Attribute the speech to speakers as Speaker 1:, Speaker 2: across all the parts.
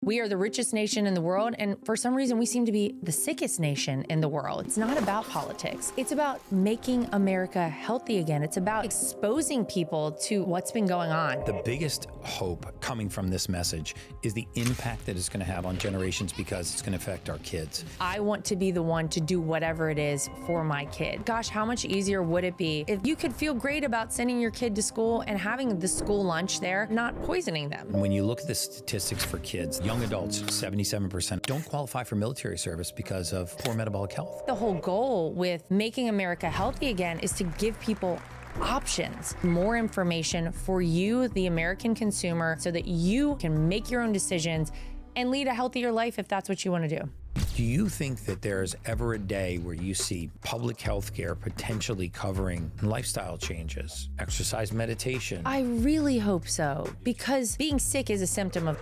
Speaker 1: We are the richest nation in the world, and for some reason, we seem to be the sickest nation in the world. It's not about politics. It's about making America healthy again. It's about exposing people to what's been going on.
Speaker 2: The biggest hope coming from this message is the impact that it's going to have on generations because it's going to affect our kids.
Speaker 1: I want to be the one to do whatever it is for my kid. Gosh, how much easier would it be if you could feel great about sending your kid to school and having the school lunch there, not poisoning them?
Speaker 2: When you look at the statistics for kids, young adults, 77% don't qualify for military service because of poor metabolic health.
Speaker 1: The whole goal with making America healthy again is to give people options, more information for you, the American consumer, so that you can make your own decisions and lead a healthier life if that's what you want to do.
Speaker 2: Do you think that there's ever a day where you see public health care potentially covering lifestyle changes, exercise, meditation?
Speaker 1: I really hope so, because being sick is a symptom of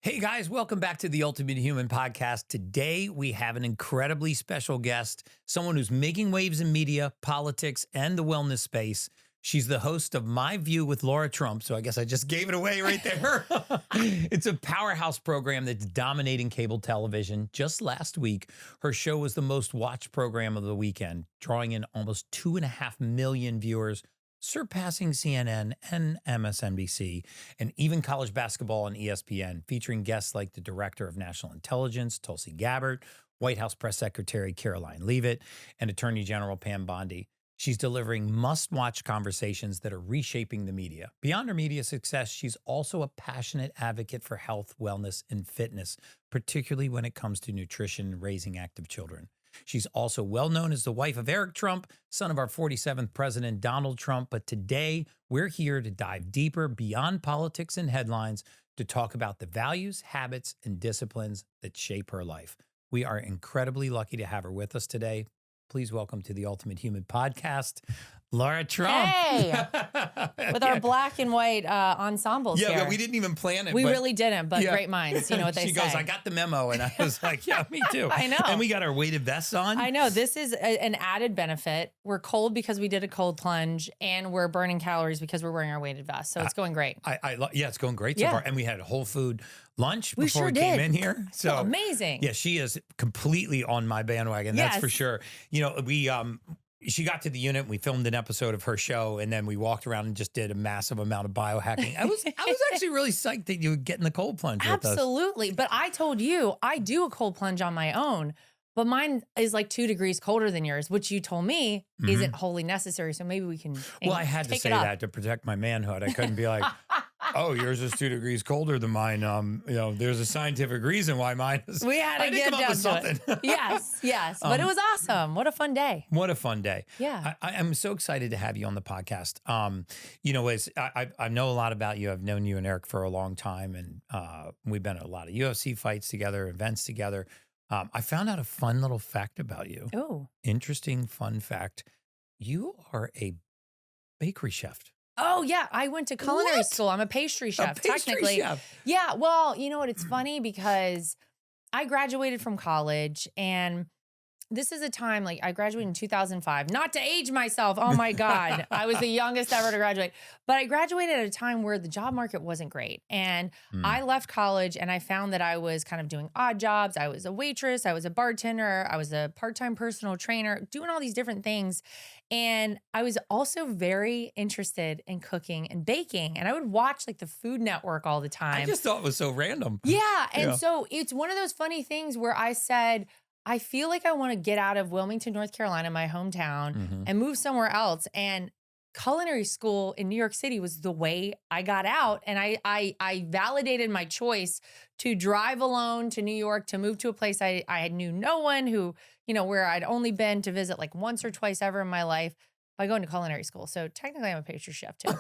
Speaker 2: Hey guys, welcome back to the Ultimate Human Podcast. Today we have an incredibly special guest, someone who's making waves in media, politics, and the wellness space. She's the host of My View with Lara Trump, so I guess I just gave it away right there. It's a powerhouse program that's dominating cable television. Just last week, her show was the most watched program of the weekend, drawing in almost 2.5 million viewers, surpassing CNN and MSNBC, and even college basketball on ESPN, featuring guests like the Director of National Intelligence, Tulsi Gabbard, White House Press Secretary Caroline Leavitt, and Attorney General Pam Bondi. She's delivering must-watch conversations that are reshaping the media. Beyond her media success, she's also a passionate advocate for health, wellness, and fitness, particularly when it comes to nutrition and raising active children. She's also well known as the wife of Eric Trump, son of our 47th president, Donald Trump. But today, we're here to dive deeper beyond politics and headlines to talk about the values, habits, and disciplines that shape her life. We are incredibly lucky to have her with us today. Please welcome to the Ultimate Human Podcast, Lara Trump.
Speaker 1: Hey, with our black and white ensembles here.
Speaker 2: Yeah, but we didn't even plan it.
Speaker 1: We really didn't, but great minds. You know what they say.
Speaker 2: She goes, I got the memo. And I was like, yeah, me too.
Speaker 1: I know.
Speaker 2: And we got our weighted vests on.
Speaker 1: I know. This is an added benefit. We're cold because we did a cold plunge, and we're burning calories because we're wearing our weighted vests. So it's going great.
Speaker 2: Yeah, it's going great so far. And we had a whole food lunch before we came in here. So
Speaker 1: amazing.
Speaker 2: Yeah, she is completely on my bandwagon. That's for sure. You know, she got to the unit, we filmed an episode of her show, and then we walked around and just did a massive amount of biohacking. I was actually really psyched that you would get in the cold plunge with us.
Speaker 1: Absolutely. But I told you, I do a cold plunge on my own, but mine is like 2 degrees colder than yours, which you told me isn't wholly necessary. So maybe we can
Speaker 2: Well, I had to say that to protect my manhood. I couldn't be like, oh, yours is 2 degrees colder than mine. You know, there's a scientific reason why mine is.
Speaker 1: We had to get down to it. Yes. But it was awesome. What a fun day.
Speaker 2: What a fun day.
Speaker 1: Yeah.
Speaker 2: I'm so excited to have you on the podcast. You know, I know a lot about you. I've known you and Eric for a long time, and we've been at a lot of UFC fights together, events together. I found out a fun little fact about you.
Speaker 1: Oh.
Speaker 2: Interesting, fun fact. You are a bakery chef.
Speaker 1: Oh, yeah. I went to culinary school. I'm a pastry chef, technically. Yeah. Well, you know what? It's funny because I graduated from college, and this is a time, like, I graduated in 2005. Not to age myself. Oh, my God. I was the youngest ever to graduate. But I graduated at a time where the job market wasn't great. And I left college, and I found that I was kind of doing odd jobs. I was a waitress. I was a bartender. I was a part-time personal trainer, doing all these different things. And I was also very interested in cooking and baking. And I would watch, like, the Food Network all the time.
Speaker 2: I just thought it was so random.
Speaker 1: Yeah. And so it's one of those funny things where I said, I feel like I want to get out of Wilmington, North Carolina, my hometown, and move somewhere else. And culinary school in New York City was the way I got out. And I validated my choice to drive alone to New York, to move to a place I knew no one, who, you know, where I'd only been to visit like once or twice ever in my life, by going to culinary school. So technically I'm a pastry chef too.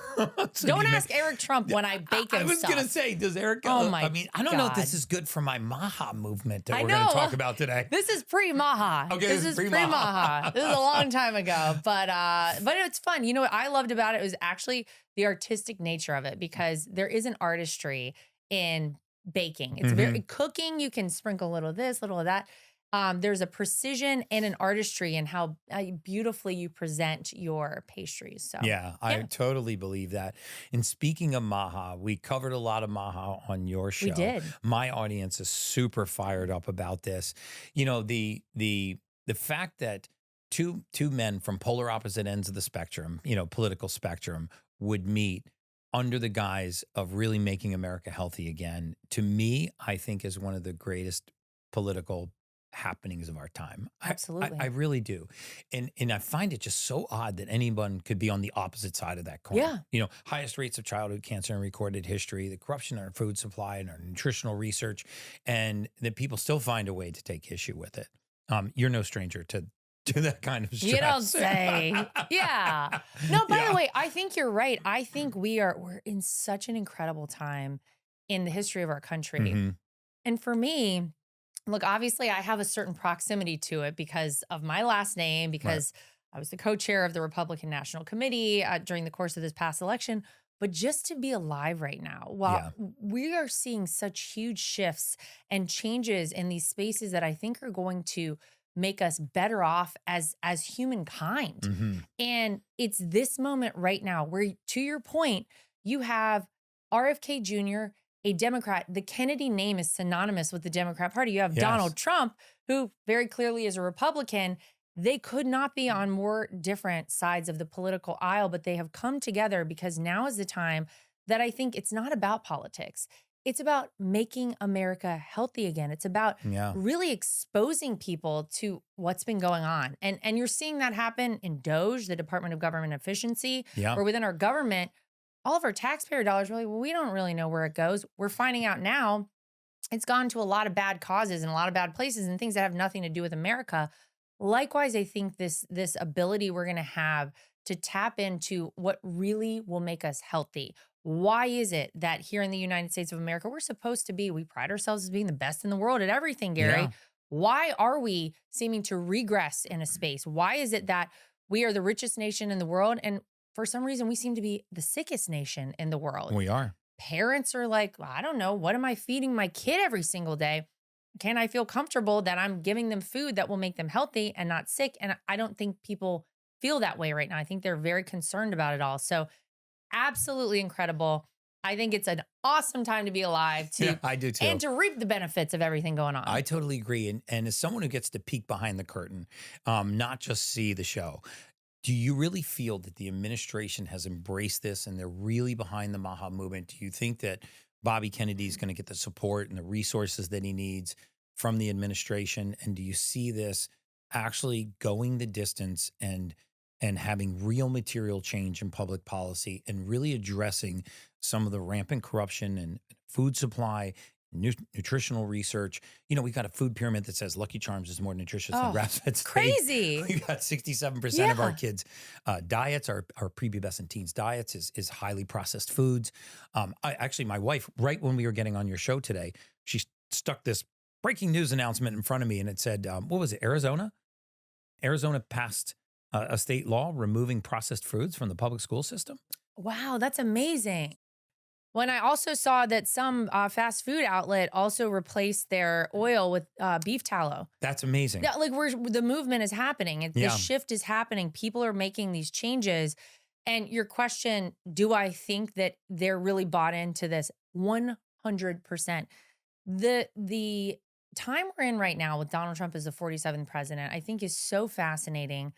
Speaker 1: So don't ask Eric Trump when I bake him
Speaker 2: I was
Speaker 1: stuff.
Speaker 2: going to say, does Eric, I mean, I don't know if this is good for my MAHA movement that we're going to talk about today.
Speaker 1: This is pre-MAHA.
Speaker 2: Okay,
Speaker 1: this is pre-MAHA. This is a long time ago, but it's fun. You know what I loved about it was actually the artistic nature of it, because there is an artistry in baking. It's very cooking. You can sprinkle a little of this, little of that. There's a precision and an artistry in how beautifully you present your pastries. So
Speaker 2: yeah, I totally believe that. And speaking of MAHA, we covered a lot of MAHA on your show.
Speaker 1: We did.
Speaker 2: My audience is super fired up about this. You know, the fact that two men from polar opposite ends of the spectrum, you know, political spectrum, would meet under the guise of really making America healthy again, to me, I think is one of the greatest political happenings of our time.
Speaker 1: Absolutely.
Speaker 2: I really do. And I find it just so odd that anyone could be on the opposite side of that coin.
Speaker 1: Yeah.
Speaker 2: You know, highest rates of childhood cancer in recorded history, the corruption in our food supply and our nutritional research, and that people still find a way to take issue with it. You're no stranger to that kind of stress.
Speaker 1: You don't say. Yeah. No, by the way, I think you're right. I think we're in such an incredible time in the history of our country.
Speaker 2: Mm-hmm.
Speaker 1: And for me, look, obviously I have a certain proximity to it because of my last name, because I was the co-chair of the Republican National Committee during the course of this past election. But just to be alive right now, while we are seeing such huge shifts and changes in these spaces that I think are going to make us better off as humankind.
Speaker 2: Mm-hmm.
Speaker 1: And it's this moment right now where, to your point, you have RFK Jr., a Democrat. The Kennedy name is synonymous with the Democrat Party. You have Donald Trump, who very clearly is a Republican. They could not be on more different sides of the political aisle, but they have come together because now is the time that I think it's not about politics. It's about making America healthy again. It's about really exposing people to what's been going on. And you're seeing that happen in DOGE, the Department of Government Efficiency, or within our government. All of our taxpayer dollars, really, we don't really know where it goes. We're finding out now it's gone to a lot of bad causes and a lot of bad places and things that have nothing to do with America. Likewise, I think this ability we're going to have to tap into what really will make us healthy. Why is it that here in the United States of America, we pride ourselves as being the best in the world at everything, Gary?
Speaker 2: Yeah.
Speaker 1: Why are we seeming to regress in a space? Why is it that we are the richest nation in the world? And for some reason, we seem to be the sickest nation in the world.
Speaker 2: We are.
Speaker 1: Parents are like, well, I don't know. What am I feeding my kid every single day? Can I feel comfortable that I'm giving them food that will make them healthy and not sick? And I don't think people feel that way right now. I think they're very concerned about it all. So absolutely incredible. I think it's an awesome time to be alive
Speaker 2: I do too.
Speaker 1: And to reap the benefits of everything going on.
Speaker 2: I totally agree. And as someone who gets to peek behind the curtain, not just see the show, do you really feel that the administration has embraced this and they're really behind the MAHA movement? Do you think that Bobby Kennedy is going to get the support and the resources that he needs from the administration? And do you see this actually going the distance and having real material change in public policy and really addressing some of the rampant corruption and food supply, nutritional research? You know, we've got a food pyramid that says Lucky Charms is more nutritious than grass-fed steak.
Speaker 1: Crazy.
Speaker 2: We've got 67% of our kids' diets, our prepubescent teens' diets is highly processed foods. Actually, my wife, right when we were getting on your show today, she stuck this breaking news announcement in front of me and it said, what was it, Arizona? Arizona passed a state law removing processed foods from the public school system.
Speaker 1: Wow, that's amazing. When I also saw that some fast food outlet also replaced their oil with beef tallow.
Speaker 2: That's amazing.
Speaker 1: Yeah, like the movement is happening. The shift is happening. People are making these changes. And your question, do I think that they're really bought into this? 100%. The time we're in right now with Donald Trump as the 47th president, I think is so fascinating.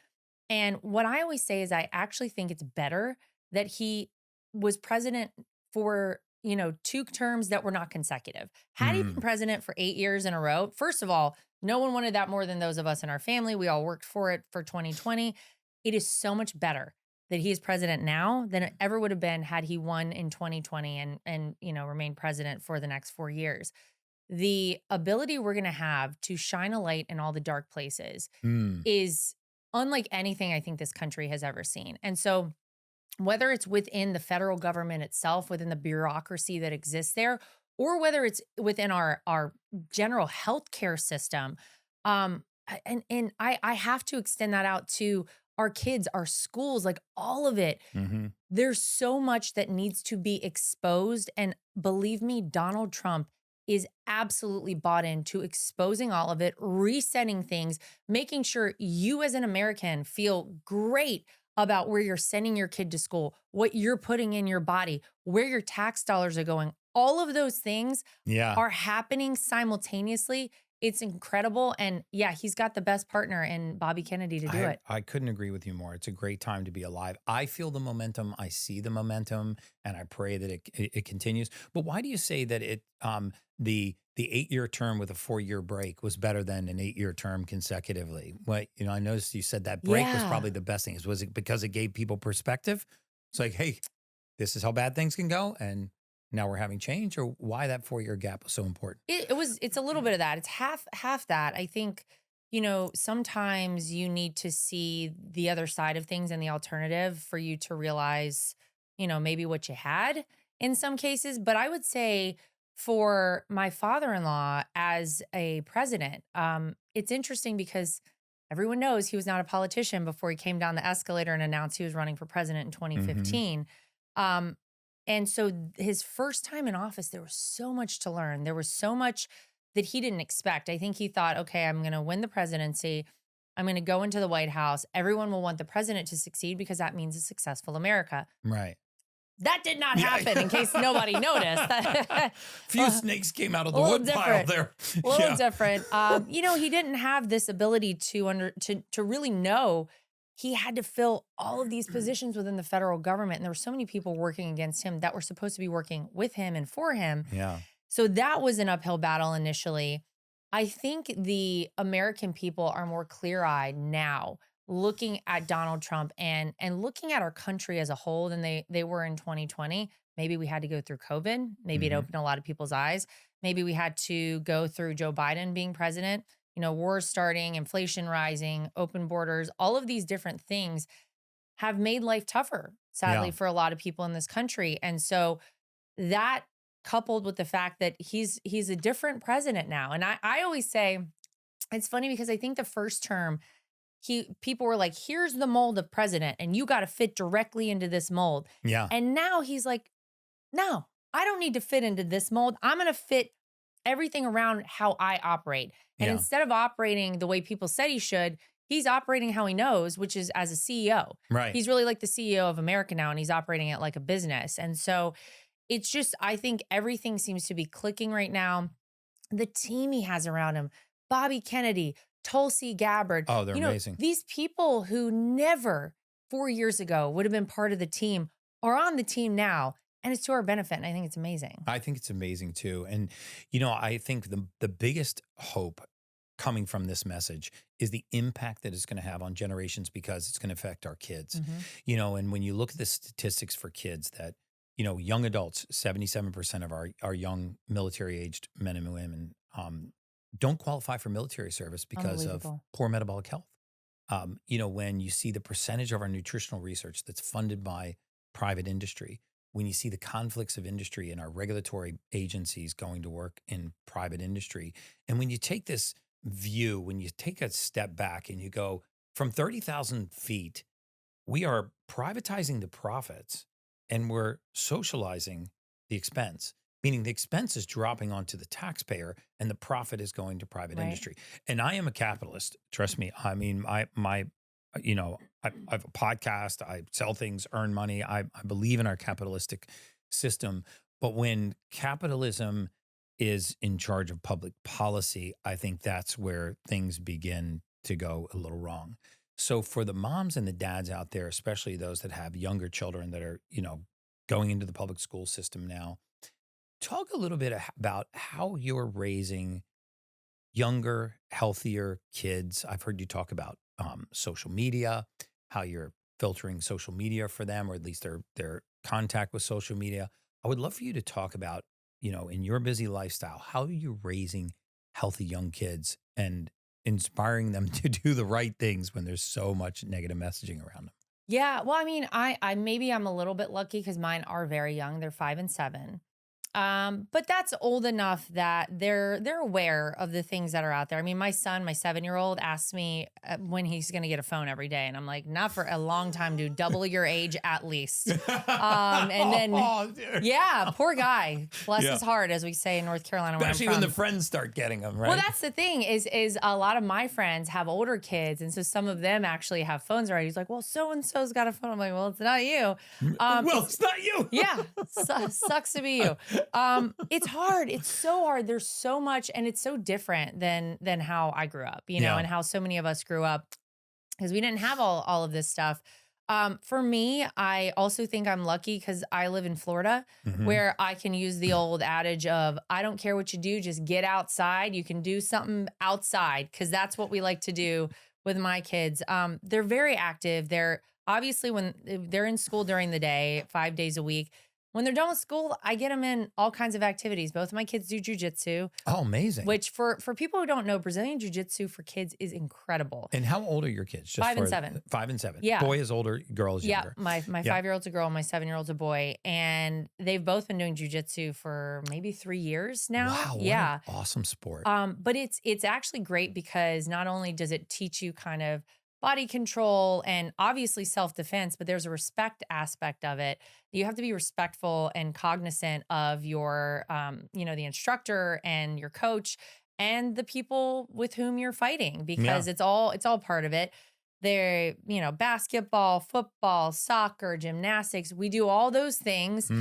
Speaker 1: And what I always say is I actually think it's better that he was president for, 2 terms that were not consecutive. Had he been president for 8 years in a row, first of all, no one wanted that more than those of us in our family. We all worked for it for 2020. It is so much better that he is president now than it ever would have been had he won in 2020 and remained president for the next 4 years. The ability we're going to have to shine a light in all the dark places is unlike anything I think this country has ever seen. And so whether it's within the federal government itself, within the bureaucracy that exists there, or whether it's within our general healthcare system, and I have to extend that out to our kids, our schools, like all of it. There's so much that needs to be exposed. And believe me, Donald Trump is absolutely bought into exposing all of it, resetting things, making sure you as an American feel great about where you're sending your kid to school, what you're putting in your body, where your tax dollars are going. All of those things are happening simultaneously. It's incredible. And yeah, he's got the best partner in Bobby Kennedy to do it.
Speaker 2: I couldn't agree with you more. It's a great time to be alive. I feel the momentum. I see the momentum, and I pray that it continues. But why do you say that the 8-year term with a 4-year break was better than an 8-year term consecutively? What, I noticed you said that break was probably the best thing. Was it because it gave people perspective? It's like, hey, this is how bad things can go, and now we're having change, or why that 4-year gap was so important?
Speaker 1: It's a little bit of that. It's half that. I think, sometimes you need to see the other side of things and the alternative for you to realize, maybe what you had in some cases. But I would say for my father-in-law as a president, it's interesting because everyone knows he was not a politician before he came down the escalator and announced he was running for president in 2015. And so his first time in office, there was so much to learn. There was so much that he didn't expect. I think he thought, okay, I'm going to win the presidency. I'm going to go into the White House. Everyone will want the president to succeed because that means a successful America.
Speaker 2: Right.
Speaker 1: That did not happen, in case nobody noticed.
Speaker 2: Few snakes came out of the wood pile there.
Speaker 1: A little different. He didn't have this ability to really know. He had to fill all of these positions within the federal government. And there were so many people working against him that were supposed to be working with him and for him.
Speaker 2: Yeah.
Speaker 1: So that was an uphill battle initially. I think the American people are more clear-eyed now looking at Donald Trump and looking at our country as a whole than they were in 2020. Maybe we had to go through COVID. Maybe it opened a lot of people's eyes. Maybe we had to go through Joe Biden being president. Wars starting, inflation rising, open borders, all of these different things have made life tougher, sadly, for a lot of people in this country. And so that coupled with the fact that he's a different president now. And I always say, it's funny because I think the first term, people were like, here's the mold of president and you got to fit directly into this mold.
Speaker 2: Yeah.
Speaker 1: And now he's like, no, I don't need to fit into this mold. I'm going to fit everything around how I operate. And instead of operating the way people said he should, he's operating how he knows, which is as a CEO.
Speaker 2: Right.
Speaker 1: He's really like the CEO of America now, and he's operating it like a business. And so it's just, I think everything seems to be clicking right now. The team he has around him, Bobby Kennedy, Tulsi Gabbard.
Speaker 2: Oh, they're amazing.
Speaker 1: These people who never 4 years ago would have been part of the team are on the team now. And it's to our benefit. And I think it's amazing.
Speaker 2: I think it's amazing too. And, I think the biggest hope coming from this message is the impact that it's going to have on generations, because it's going to affect our kids. And when you look at the statistics for kids that, young adults, 77% of our young military-aged men and women don't qualify for military service because of poor metabolic health. When you see the percentage of our nutritional research that's funded by private industry, when you see the conflicts of industry and our regulatory agencies going to work in private industry, and when you take this view, when you take a step back and you go from 30,000 feet, we are privatizing the profits and we're socializing the expense, meaning the expense is dropping onto the taxpayer and the profit is going to private industry. And I am a capitalist. Trust me. I mean, I have a podcast, I sell things, earn money. I believe in our capitalistic system. But when capitalism is in charge of public policy, I think that's where things begin to go a little wrong. So for the moms and the dads out there, especially those that have younger children that are, going into the public school system now, talk a little bit about how you're raising younger, healthier kids. I've heard you talk about social media, how you're filtering social media for them, or at least their contact with social media. I would love for you to talk about, in your busy lifestyle, how you're raising healthy young kids and inspiring them to do the right things when there's so much negative messaging around them.
Speaker 1: Yeah. Well, I mean, I maybe I'm a little bit lucky because mine are very young. They're 5 and 7. But that's old enough that they're aware of the things that are out there. I mean, my son, my 7-year-old, asks me when he's going to get a phone every day, and I'm like, not for a long time, dude. Double your age at least. And then, yeah, poor guy. Bless his heart, as we say in North Carolina.
Speaker 2: Especially when the friends start getting them, right?
Speaker 1: Well, that's the thing is a lot of my friends have older kids, and so some of them actually have phones already. He's like, well, so and so's got a phone. I'm like, well, it's not you.
Speaker 2: Well, it's not you.
Speaker 1: Yeah, sucks to be you. It's hard. It's so hard. There's so much, and it's so different than how I grew up, you know, and how so many of us grew up, because we didn't have all of this stuff. For me, I also think I'm lucky because I live in Florida, where I can use the old adage of, I don't care what you do, just get outside. You can do something outside, because that's what we like to do with my kids. They're very active. They're obviously, when they're in school during the day, 5 days a week. When they're done with school, I get them in all kinds of activities. Both of my kids do jiu-jitsu.
Speaker 2: Oh, amazing.
Speaker 1: Which for people who don't know, Brazilian jiu-jitsu for kids is incredible.
Speaker 2: And how old are your kids? Just
Speaker 1: 5 and 7.
Speaker 2: 5 and 7.
Speaker 1: Yeah.
Speaker 2: Boy is older, girl is younger.
Speaker 1: Yeah, my 5-year-old's a girl, my 7-year-old's a boy. And they've both been doing jiu-jitsu for maybe 3 years now.
Speaker 2: Wow, what an awesome sport.
Speaker 1: But it's actually great, because not only does it teach you kind of body control and obviously self-defense, but there's a respect aspect of it. You have to be respectful and cognizant of your, the instructor and your coach and the people with whom you're fighting, because it's all part of it. They're, basketball, football, soccer, gymnastics. We do all those things.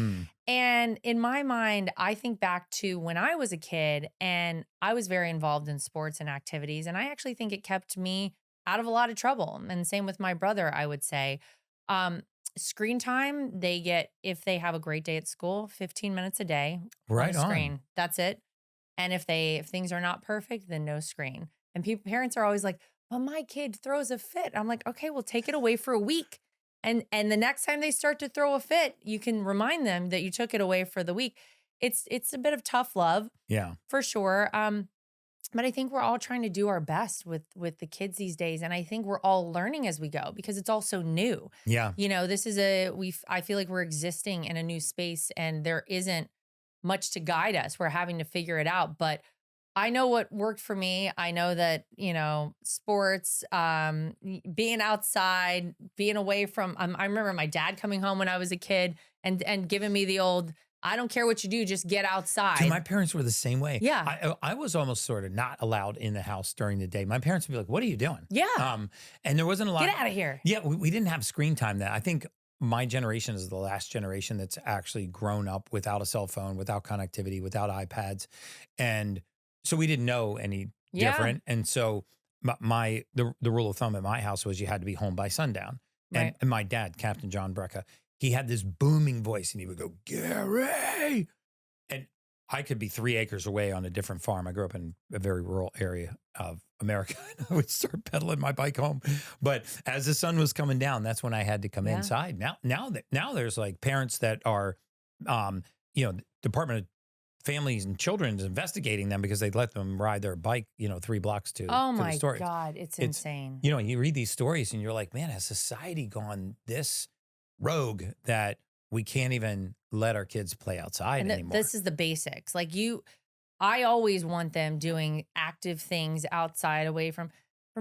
Speaker 1: And in my mind, I think back to when I was a kid, and I was very involved in sports and activities. And I actually think it kept me out of a lot of trouble. And same with my brother, I would say. Screen time, they get, if they have a great day at school, 15 minutes a day on screen. That's it. And if things are not perfect, then no screen. And parents are always like, well, my kid throws a fit. I'm like, okay, well, take it away for a week. And the next time they start to throw a fit, you can remind them that you took it away for the week. It's a bit of tough love. Yeah, for sure. But I think we're all trying to do our best with the kids these days. And I think we're all learning as we go, because it's all so new. Yeah. This is I feel like we're existing in a new space, and there isn't much to guide us. We're having to figure it out. But I know what worked for me. I know that, sports, being outside, being away from, I remember my dad coming home when I was a kid and giving me the old, I don't care what you do, just get outside.
Speaker 2: Dude, my parents were the same way. Yeah. I was almost sort of not allowed in the house during the day. My parents would be like, what are you doing?
Speaker 1: Yeah.
Speaker 2: And there wasn't a lot.
Speaker 1: Get out of here.
Speaker 2: Yeah, we didn't have screen time then. I think my generation is the last generation that's actually grown up without a cell phone, without connectivity, without iPads. And so we didn't know any different. And so the rule of thumb at my house was you had to be home by sundown. And my dad, Captain John Brecka, he had this booming voice, and he would go, Gary. And I could be 3 acres away on a different farm. I grew up in a very rural area of America. And I would start pedaling my bike home. But as the sun was coming down, that's when I had to come inside. Now there's like parents that are, Department of Families and Children is investigating them because they let them ride their bike, 3 blocks to the store.
Speaker 1: Oh my God, it's insane.
Speaker 2: You read these stories and you're like, man, has society gone this rogue that we can't even let our kids play outside anymore?
Speaker 1: This is the basics. I always want them doing active things outside, away from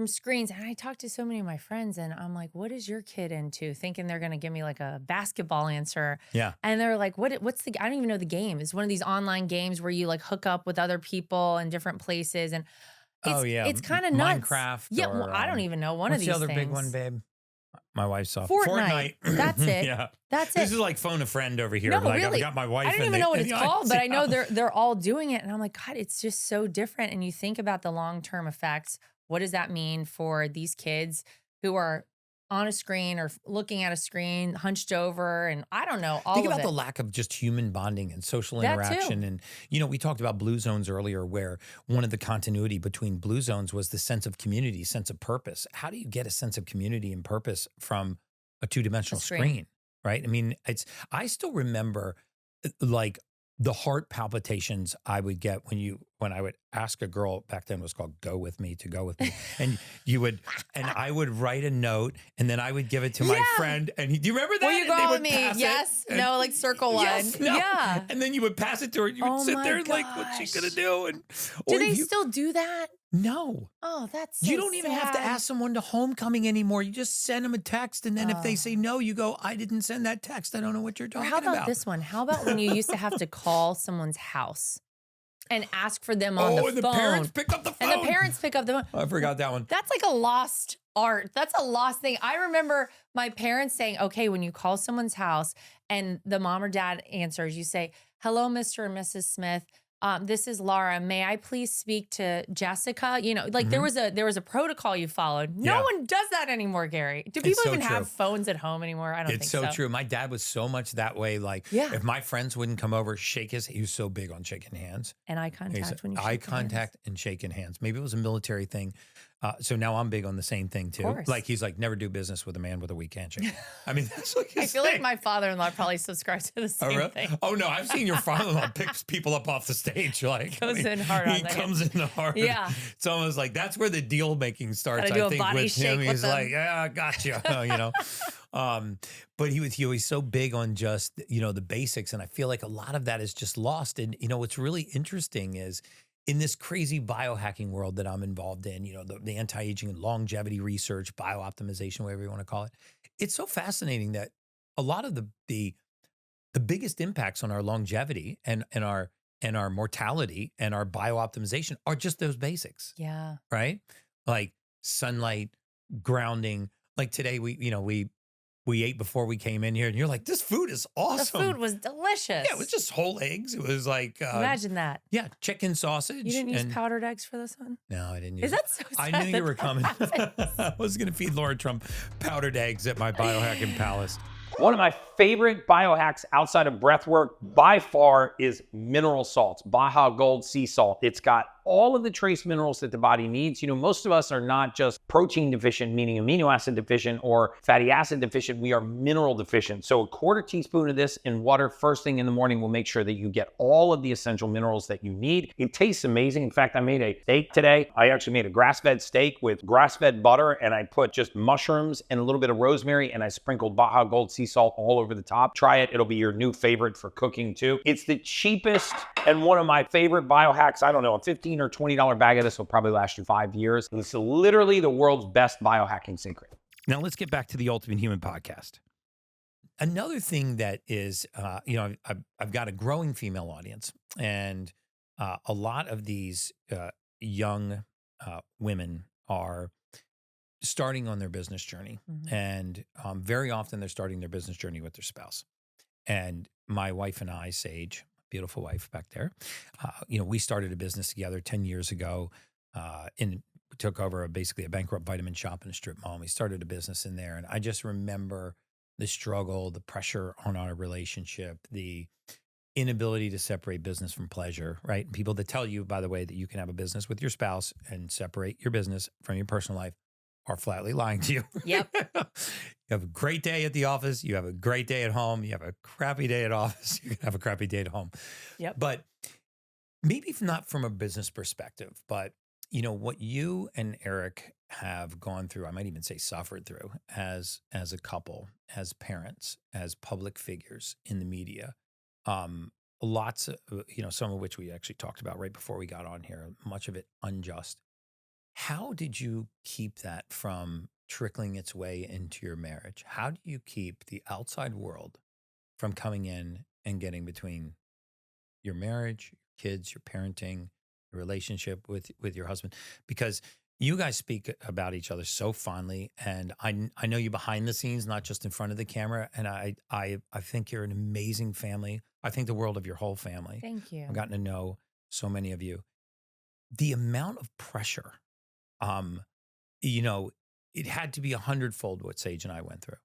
Speaker 1: screens. And I talk to so many of my friends, and I'm like, what is your kid into? Thinking they're going to give me like a basketball answer. Yeah. And they're like, what's I don't even know the game. It's one of these online games where you like hook up with other people in different places. And it's kind of nuts.
Speaker 2: Minecraft.
Speaker 1: Yeah. Well, I don't even know one of these things.
Speaker 2: What's the other big one, babe? My wife saw
Speaker 1: Fortnite. That's it. Yeah. That's it.
Speaker 2: This is like phone a friend over here.
Speaker 1: No,
Speaker 2: like,
Speaker 1: really.
Speaker 2: I got my wife.
Speaker 1: I don't even know what it's called, but I know they're all doing it. And I'm like, God, it's just so different. And you think about the long-term effects. What does that mean for these kids who are on a screen or looking at a screen, hunched over, and I don't know,
Speaker 2: Think about the lack of just human bonding and social interaction. And, we talked about blue zones earlier, where one of the continuity between blue zones was the sense of community, sense of purpose. How do you get a sense of community and purpose from a 2-dimensional screen, right? I mean, I still remember like the heart palpitations I would get when I would ask a girl, back then it was called go with me, and I would write a note and then I would give it to my friend, and do you remember that?
Speaker 1: Will you go with me? Yes. No, like circle one.
Speaker 2: Yes, no.
Speaker 1: Yeah.
Speaker 2: And then you would pass it to her and you would sit there and like, what's she gonna do? And
Speaker 1: do they still do that?
Speaker 2: No.
Speaker 1: Oh, that's so
Speaker 2: you don't even have to ask someone to homecoming anymore. You just send them a text, and then if they say no, you go, I didn't send that text. I don't know what you're talking about.
Speaker 1: How about this one? How about when you used to have to call someone's house and ask for them on the phone?
Speaker 2: And the parents pick up the phone.
Speaker 1: And the parents pick up the phone.
Speaker 2: I forgot that one.
Speaker 1: That's like a lost art. That's a lost thing. I remember my parents saying, okay, when you call someone's house and the mom or dad answers, you say, hello, Mr. and Mrs. Smith. This is Lara. May I please speak to Jessica? You know, like there was a protocol you followed. No one does that anymore, Gary. Do people even have phones at home anymore? I don't think so.
Speaker 2: It's so true. My dad was so much that way. Like, if my friends wouldn't come over, he was so big on shaking hands.
Speaker 1: And eye contact when you shake
Speaker 2: eye contact and shaking hands. Maybe it was a military thing. So now I'm big on the same thing too. Like he's like, never do business with a man with a weak handshake. I mean, that's what
Speaker 1: I feel like my fatfather-in-law probably subscribes to the same thing.
Speaker 2: Oh no, I've seen your father-in-law picks people up off the stage. Like
Speaker 1: goes in hard on
Speaker 2: He comes in hard.
Speaker 1: Yeah.
Speaker 2: It's almost like that's where the deal making starts.
Speaker 1: I
Speaker 2: think with him, he's like, yeah, I got you. You know. But he was so big on just, the basics. And I feel like a lot of that is just lost. And, what's really interesting is in this crazy biohacking world that I'm involved in, the anti-aging and longevity research, biooptimization, whatever you want to call it. It's so fascinating that a lot of the biggest impacts on our longevity and our mortality and our biooptimization are just those basics.
Speaker 1: Yeah.
Speaker 2: Right? Like sunlight, grounding. Like today we ate before we came in here, and you're like, this food is awesome.
Speaker 1: The food was delicious.
Speaker 2: Yeah, it was just whole eggs. It was like
Speaker 1: imagine that.
Speaker 2: Yeah, chicken sausage.
Speaker 1: You didn't use powdered eggs for this one?
Speaker 2: No, I didn't use.
Speaker 1: Is that so sad?
Speaker 2: I knew you were coming. I was going to feed Lara Trump powdered eggs at my biohacking palace.
Speaker 3: One of my favorite biohacks outside of breath work by far is mineral salts, MAHA Gold Sea Salt. It's got all of the trace minerals that the body needs. Most of us are not just protein deficient, meaning amino acid deficient, or fatty acid deficient. We are mineral deficient. So a quarter teaspoon of this in water first thing in the morning will make sure that you get all of the essential minerals that you need. It tastes amazing. In fact, I made a steak today. I actually made a grass-fed steak with grass-fed butter, and I put just mushrooms and a little bit of rosemary, and I sprinkled MAHA Gold Sea Salt all over the top. Try it. It'll be your new favorite for cooking too. It's the cheapest and one of my favorite biohacks. I don't know, a $15 or $20 bag of this will probably last you 5 years. It's literally the world's best biohacking secret.
Speaker 2: Now let's get back to the Ultimate Human podcast. Another thing that is, I've got a growing female audience, and a lot of these young women are starting on their business journey. And very often they're starting their business journey with their spouse. And my wife and I, Sage, beautiful wife back there, we started a business together 10 years ago. We took over basically a bankrupt vitamin shop in a strip mall. We started a business in there. And I just remember the struggle, the pressure on our relationship, the inability to separate business from pleasure, right? And people that tell you, by the way, that you can have a business with your spouse and separate your business from your personal life are flatly lying to you.
Speaker 1: Yep.
Speaker 2: You have a great day at the office. You have a great day at home. You have a crappy day at office. You can have a crappy day at home.
Speaker 1: Yep.
Speaker 2: But maybe not from a business perspective, but what you and Eric have gone through, I might even say suffered through as a couple, as parents, as public figures in the media. Lots of, some of which we actually talked about right before we got on here, much of it unjust. How did you keep that from trickling its way into your marriage? How do you keep the outside world from coming in and getting between your marriage, your kids, your parenting, your relationship with your husband? Because you guys speak about each other so fondly, and I know you behind the scenes, not just in front of the camera. And I think you're an amazing family. I think the world of your whole family.
Speaker 1: Thank you.
Speaker 2: I've gotten to know so many of you. The amount of pressure, it had to be 100-fold what Sage and I went through.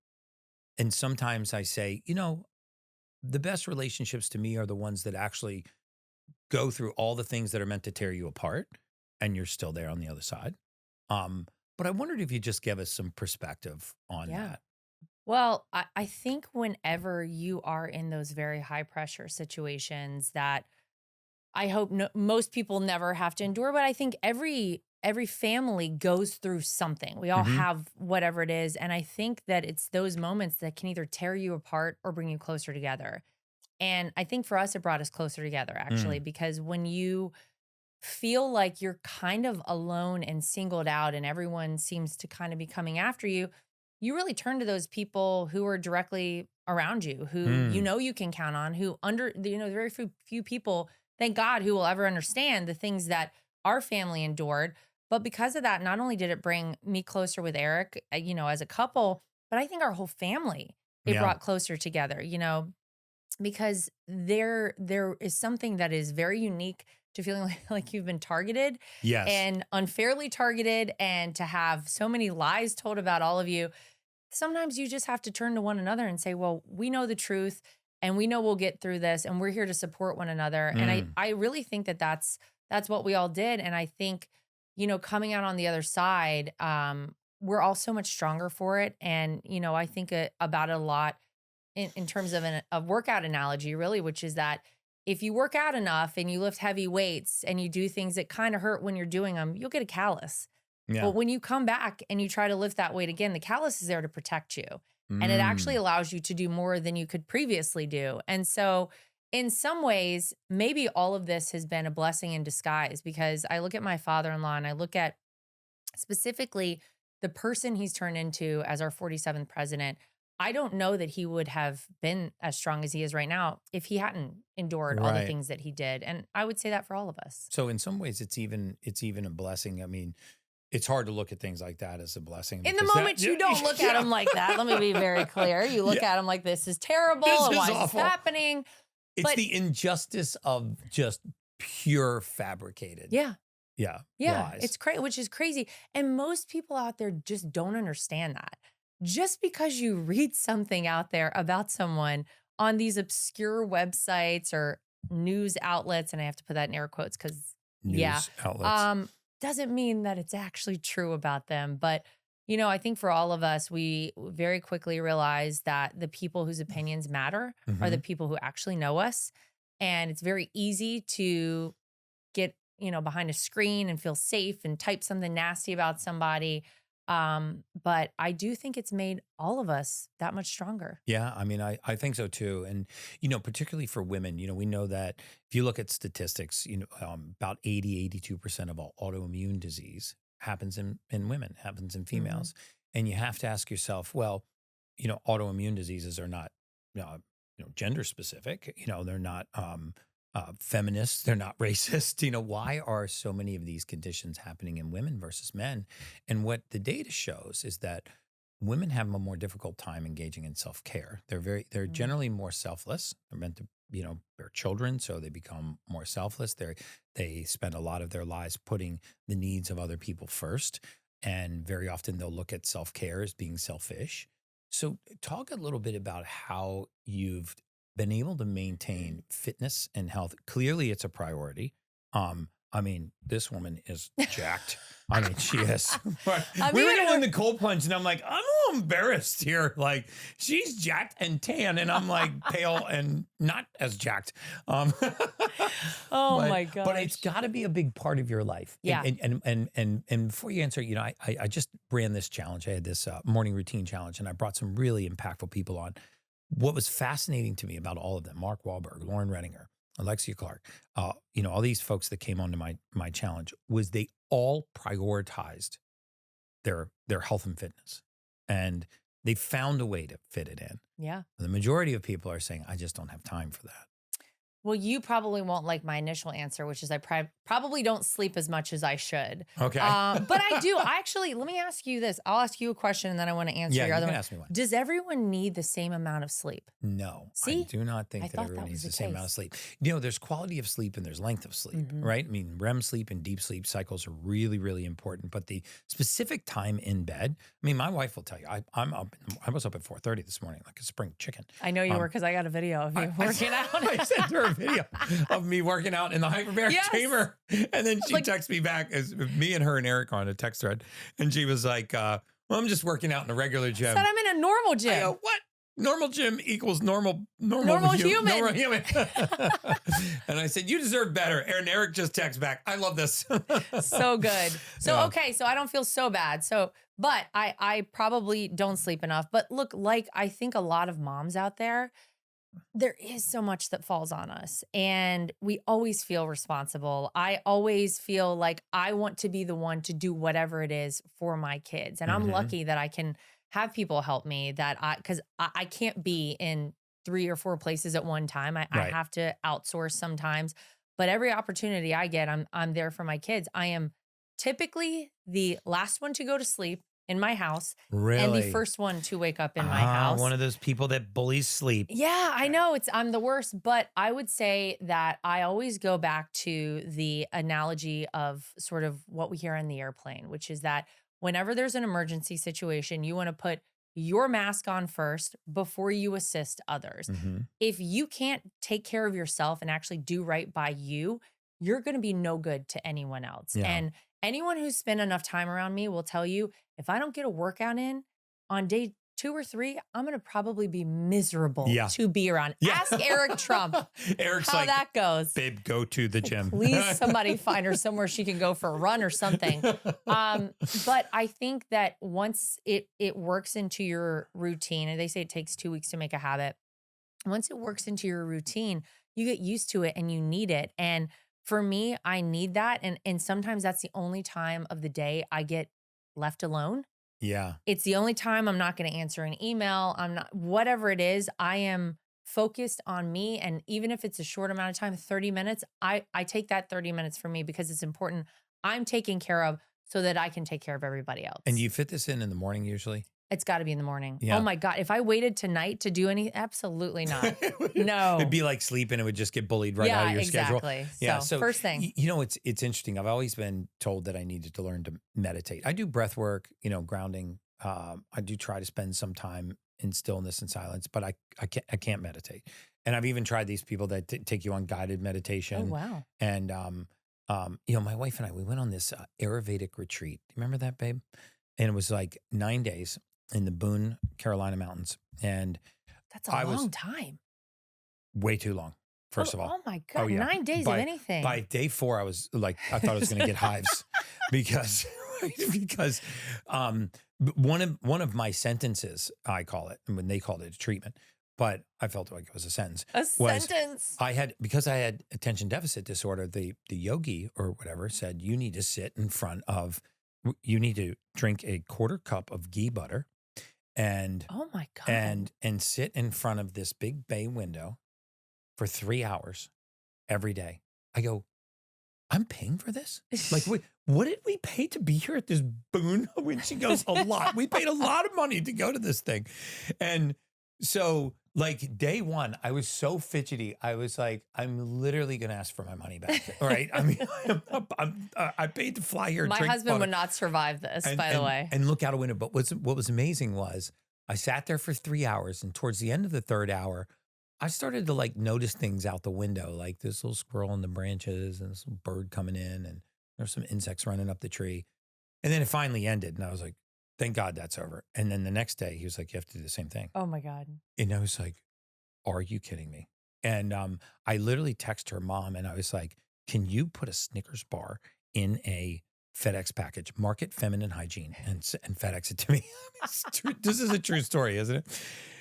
Speaker 2: And sometimes I say, the best relationships to me are the ones that actually go through all the things that are meant to tear you apart, and you're still there on the other side. But I wondered if you just give us some perspective on that.
Speaker 1: Well, I think whenever you are in those very high pressure situations that I hope most people never have to endure, but I think every family goes through something. We all
Speaker 2: Mm-hmm.
Speaker 1: have whatever it is, and I think that it's those moments that can either tear you apart or bring you closer together. And I think for us, it brought us closer together, actually, because when you feel like you're kind of alone and singled out and everyone seems to kind of be coming after you, you really turn to those people who are directly around you, who you know you can count on, who very few people, thank God, who will ever understand the things that our family endured. But because of that, not only did it bring me closer with Eric, as a couple, but I think our whole family, it brought closer together, because there is something that is very unique to feeling like you've been targeted and unfairly targeted, and to have so many lies told about all of you. Sometimes you just have to turn to one another and say, well, we know the truth and we know we'll get through this, and we're here to support one another. And I really think that that's what we all did. And I think, coming out on the other side, we're all so much stronger for it. And, I think about it a lot in terms of a workout analogy, really, which is that if you work out enough and you lift heavy weights and you do things that kind of hurt when you're doing them, you'll get a callus. Yeah. But when you come back and you try to lift that weight again, the callus is there to protect you. And it actually allows you to do more than you could previously do. And so in some ways, maybe all of this has been a blessing in disguise, because I look at my father-in-law and I look at specifically the person he's turned into as our 47th president. I don't know that he would have been as strong as he is right now if he hadn't endured all the things that he did. And I would say that for all of us.
Speaker 2: So in some ways, it's even a blessing. I mean, it's hard to look at things like that as a blessing.
Speaker 1: In the moment, you don't look at them like that. Let me be very clear. You look at them like, this is terrible. This is why is this happening?
Speaker 2: It's the injustice of just pure fabricated.
Speaker 1: Yeah.
Speaker 2: Lies.
Speaker 1: It's crazy, which is crazy. And most people out there just don't understand that. Just because you read something out there about someone on these obscure websites or news outlets, and I have to put that in air quotes because outlets. Doesn't mean that it's actually true about them. But, I think for all of us, we very quickly realize that the people whose opinions matter are the people who actually know us. And it's very easy to get, behind a screen and feel safe and type something nasty about somebody. But I do think it's made all of us that much stronger.
Speaker 2: Yeah, I mean, I think so too. And, particularly for women, we know that if you look at statistics, about 82% of all autoimmune disease happens in women, happens in females. And you have to ask yourself, well, autoimmune diseases are not, gender specific, they're not, feminists, they're not racist. Why are so many of these conditions happening in women versus men? And what the data shows is that women have a more difficult time engaging in self-care. They're generally more selfless. They're meant to, bear children, so they become more selfless. They spend a lot of their lives putting the needs of other people first. And very often they'll look at self-care as being selfish. So talk a little bit about how you've been able to maintain fitness and health. Clearly it's a priority. I mean, this woman is jacked. I mean, she is. We were doing the cold plunge and I'm like, I'm a little embarrassed here. Like, she's jacked and tan and I'm like pale and not as jacked.
Speaker 1: My God.
Speaker 2: But it's got to be a big part of your life.
Speaker 1: Yeah.
Speaker 2: And before you answer, I just ran this challenge. I had this morning routine challenge and I brought some really impactful people on. What was fascinating to me about all of them, Mark Wahlberg, Lauren Redinger, Alexia Clark, all these folks that came onto my challenge, was they all prioritized their health and fitness. And they found a way to fit it in.
Speaker 1: Yeah.
Speaker 2: The majority of people are saying, I just don't have time for that.
Speaker 1: Well, you probably won't like my initial answer, which is I probably don't sleep as much as I should.
Speaker 2: Okay.
Speaker 1: But I do. Actually, let me ask you this. I'll ask you a question and then I want to answer your other one.
Speaker 2: Ask me one.
Speaker 1: Does everyone need the same amount of sleep?
Speaker 2: No.
Speaker 1: See?
Speaker 2: I do not think that everyone needs the same amount of sleep. There's quality of sleep and there's length of sleep, right? I mean, REM sleep and deep sleep cycles are really, really important. But the specific time in bed, I mean, my wife will tell you, I was up at 4:30 this morning like a spring chicken.
Speaker 1: I know you were because I got a video of you working out.
Speaker 2: I sent her a video of me working out in the hyperbaric chamber. And then she texts me back as me and her and Eric are on a text thread. And she was like, Well, I'm just working out in a regular gym.
Speaker 1: Said I'm in a normal gym.
Speaker 2: I go, what? Normal gym equals normal
Speaker 1: human.
Speaker 2: Normal human. And I said, you deserve better. And Eric just texts back, I love this.
Speaker 1: So good. So, okay. So I don't feel so bad. So, but I probably don't sleep enough. But look, like I think a lot of moms out there is so much that falls on us and we always feel responsible. I always feel like I want to be the one to do whatever it is for my kids. And I'm lucky that I can have people help me because I can't be in 3 or 4 places at one time. I have to outsource sometimes, but every opportunity I get, I'm there for my kids. I am typically the last one to go to sleep in my house.
Speaker 2: Really?
Speaker 1: And the first one to wake up in my house.
Speaker 2: One of those people that bullies sleep.
Speaker 1: Yeah, I know I'm the worst, but I would say that I always go back to the analogy of sort of what we hear on the airplane, which is that whenever there's an emergency situation, you want to put your mask on first before you assist others. If you can't take care of yourself and actually do right by you, you're going to be no good to anyone else.
Speaker 2: Yeah.
Speaker 1: And anyone who's spent enough time around me will tell you, if I don't get a workout in on day 2 or 3, I'm going to probably be miserable to be around. Ask Eric Trump
Speaker 2: Eric's
Speaker 1: how
Speaker 2: like,
Speaker 1: that goes.
Speaker 2: Babe, go to the gym.
Speaker 1: Please, somebody find her somewhere she can go for a run or something. But I think that once it works into your routine, and they say it takes 2 weeks to make a habit. Once it works into your routine, you get used to it and you need it. And for me, I need that. And sometimes that's the only time of the day I get left alone.
Speaker 2: Yeah.
Speaker 1: It's the only time I'm not going to answer an email. I'm not, whatever it is, I am focused on me. And even if it's a short amount of time, 30 minutes, I take that 30 minutes for me because it's important. I'm taken care of so that I can take care of everybody else.
Speaker 2: And you fit this in the morning usually?
Speaker 1: It's got to be in the morning.
Speaker 2: Yeah.
Speaker 1: Oh my God. If I waited tonight to do any, absolutely not. No.
Speaker 2: It'd be like sleeping. It would just get bullied right out of your schedule.
Speaker 1: Yeah, so first thing.
Speaker 2: You know, it's interesting. I've always been told that I needed to learn to meditate. I do breath work, grounding. I do try to spend some time in stillness and silence, but I can't meditate. And I've even tried these people that take you on guided meditation.
Speaker 1: Oh, wow.
Speaker 2: And, my wife and I, we went on this Ayurvedic retreat. Do you remember that, babe? And it was like 9 days in the Boone, Carolina mountains. And
Speaker 1: that's a long time.
Speaker 2: Way too long, first of all.
Speaker 1: Oh my God. 9 days of anything.
Speaker 2: By day 4, I was like, I thought I was going to get hives because one of my sentences, I call it, and when they called it a treatment, but I felt like it was a sentence. Because I had attention deficit disorder, the yogi or whatever said, you need to drink a 1/4 cup of ghee butter and
Speaker 1: oh my God.
Speaker 2: And sit in front of this big bay window for 3 hours every day. I go, I'm paying for this? Like, what did we pay to be here at this Boone? When she goes, a lot. We paid a lot of money to go to this thing. And so like day 1, I was so fidgety. I was like, I'm literally going to ask for my money back. All right. I mean, I paid to fly here.
Speaker 1: My husband would not survive this, by the way.
Speaker 2: And look out a window. But what was amazing was I sat there for 3 hours, and towards the end of the 3rd hour, I started to like notice things out the window, like this little squirrel in the branches and this little bird coming in, and there's some insects running up the tree. And then it finally ended. And I was like, thank God that's over. And then the next day he was like, you have to do the same thing.
Speaker 1: Oh my God.
Speaker 2: And I was like, are you kidding me? And I literally texted her mom and I was like, can you put a Snickers bar in a FedEx package, mark it feminine hygiene, and FedEx it to me? This is a true story, isn't it?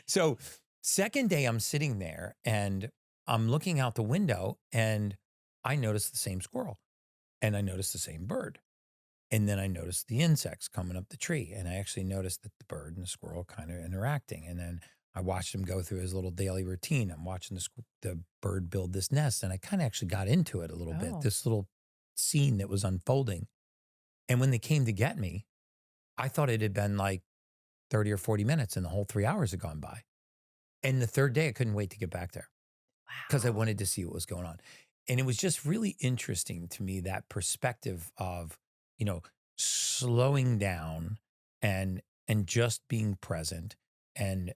Speaker 2: So second day I'm sitting there and I'm looking out the window and I noticed the same squirrel and I noticed the same bird. And then I noticed the insects coming up the tree. And I actually noticed that the bird and the squirrel kind of interacting. And then I watched him go through his little daily routine. I'm watching the bird build this nest. And I kind of actually got into it a little bit, this little scene that was unfolding. And when they came to get me, I thought it had been like 30 or 40 minutes and the whole 3 hours had gone by. And the 3rd day, I couldn't wait to get back there because I wanted to see what was going on. And it was just really interesting to me, that perspective of, slowing down and just being present and,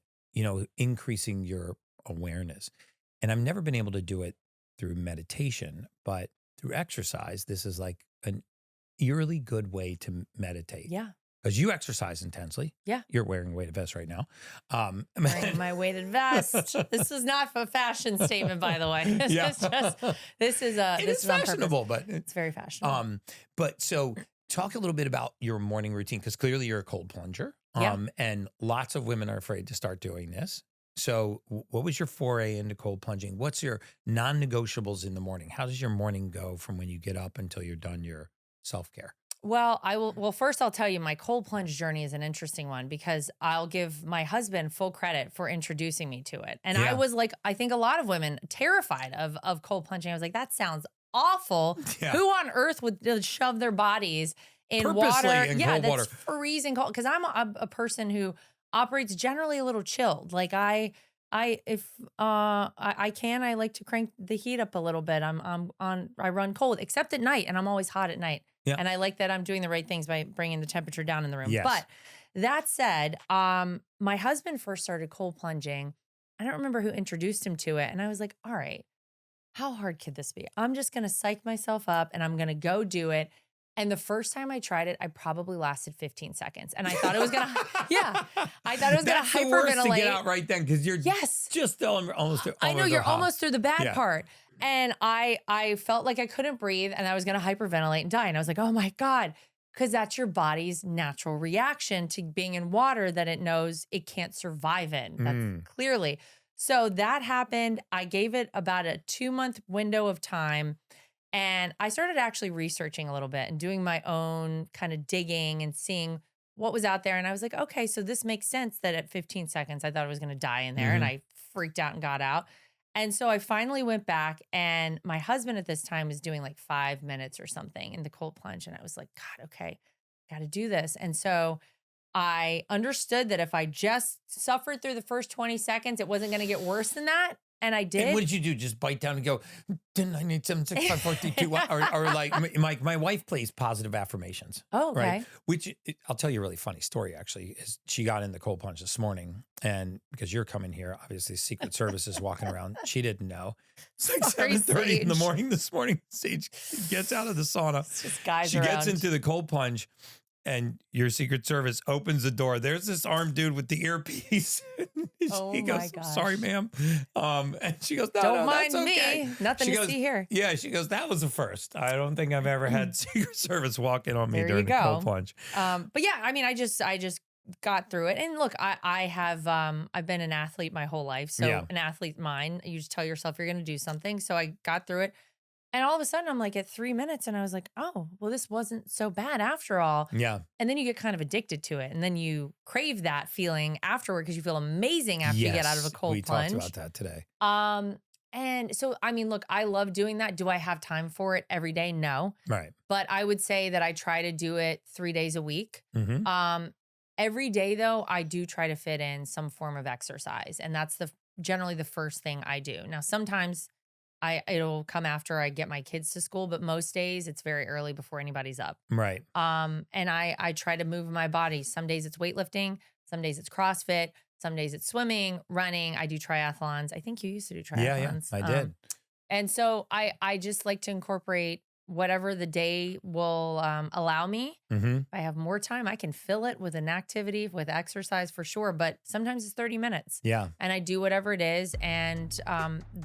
Speaker 2: increasing your awareness. And I've never been able to do it through meditation, but through exercise, this is like an eerily good way to meditate.
Speaker 1: Yeah.
Speaker 2: because you exercise intensely.
Speaker 1: Yeah.
Speaker 2: You're wearing a weighted vest right now.
Speaker 1: Wearing my weighted vest. This is not a fashion statement, by the way. This is
Speaker 2: fashionable, but
Speaker 1: it's very fashionable.
Speaker 2: But so talk a little bit about your morning routine, because clearly you're a cold plunger. And lots of women are afraid to start doing this. So what was your foray into cold plunging? What's your non-negotiables in the morning? How does your morning go from when you get up until you're done your self-care?
Speaker 1: Well, first I'll tell you my cold plunge journey is an interesting one because I'll give my husband full credit for introducing me to it. And I was like, I think a lot of women terrified of cold plunging. I was like, that sounds awful. Yeah. Who on earth would shove their bodies in
Speaker 2: purposely
Speaker 1: water?
Speaker 2: In
Speaker 1: yeah,
Speaker 2: cold
Speaker 1: that's
Speaker 2: water.
Speaker 1: Freezing cold. Because I'm a person who operates generally a little chilled. Like I like to crank the heat up a little bit. I run cold, except at night, and I'm always hot at night. Yeah. And I like that I'm doing the right things by bringing the temperature down in the room. Yes. But that said, my husband first started cold plunging. I don't remember who introduced him to it. And I was like, all right, how hard could this be? I'm just going to psych myself up and I'm going to go do it. And the first time I tried it, I probably lasted 15 seconds. And I thought it was going to, I thought it was going to hyperventilate.
Speaker 2: That's the worst to get out right then because you're just almost
Speaker 1: I know you're almost through the bad part. And I felt like I couldn't breathe and I was going to hyperventilate and die. And I was like, oh my God, because that's your body's natural reaction to being in water that it knows it can't survive in. That's clearly. So that happened. I gave it about a 2-month window of time. And I started actually researching a little bit and doing my own kind of digging and seeing what was out there. And I was like, okay, so this makes sense that at 15 seconds, I thought I was going to die in there. And I freaked out and got out. And so I finally went back, and my husband at this time was doing like 5 minutes or something in the cold plunge. And I was like, God, okay, got to do this. And so I understood that if I just suffered through the first 20 seconds, it wasn't going to get worse than that. And I did.
Speaker 2: And what did you do? Just bite down and go, didn't I need 7, 6, 5, 4, 3, 2, 1? Or like my wife plays positive affirmations.
Speaker 1: Oh, okay.
Speaker 2: Right? Which I'll tell you a really funny story, actually. Is she got in the cold plunge this morning, and because you're coming here, obviously Secret Service is walking around. She didn't know. It's like 7:30 in the morning this morning. Sage gets out of the sauna.
Speaker 1: It's just guys
Speaker 2: she
Speaker 1: around.
Speaker 2: Gets into the cold plunge. And your Secret Service opens the door. There's this armed dude with the earpiece. He goes, sorry, ma'am. And she goes, no,
Speaker 1: don't mind
Speaker 2: that's okay.
Speaker 1: me. Nothing to see here.
Speaker 2: Yeah, she goes, that was a first. I don't think I've ever had Secret Service walk in on me during the cold plunge.
Speaker 1: But yeah, I mean, I just got through it. And look, I've been an athlete my whole life. So an athlete mind, you just tell yourself you're going to do something. So I got through it. And all of a sudden, I'm like at 3 minutes and I was like, oh, well, this wasn't so bad after all.
Speaker 2: Yeah.
Speaker 1: And then you get kind of addicted to it. And then you crave that feeling afterward because you feel amazing after you get out of a cold plunge.
Speaker 2: We talked about that today.
Speaker 1: And so, I mean, look, I love doing that. Do I have time for it every day? No.
Speaker 2: Right.
Speaker 1: But I would say that I try to do it 3 days a week. Every day, though, I do try to fit in some form of exercise. And that's generally the first thing I do. Now, sometimes it'll come after I get my kids to school, but most days it's very early before anybody's up.
Speaker 2: Right.
Speaker 1: And I try to move my body. Some days it's weightlifting, some days it's CrossFit, some days it's swimming, running. I do triathlons. I think you used to do triathlons.
Speaker 2: Yeah, I did.
Speaker 1: And so I just like to incorporate whatever the day will allow me. If I have more time, I can fill it with an activity, with exercise for sure. But sometimes it's 30 minutes.
Speaker 2: Yeah.
Speaker 1: And I do whatever it is. And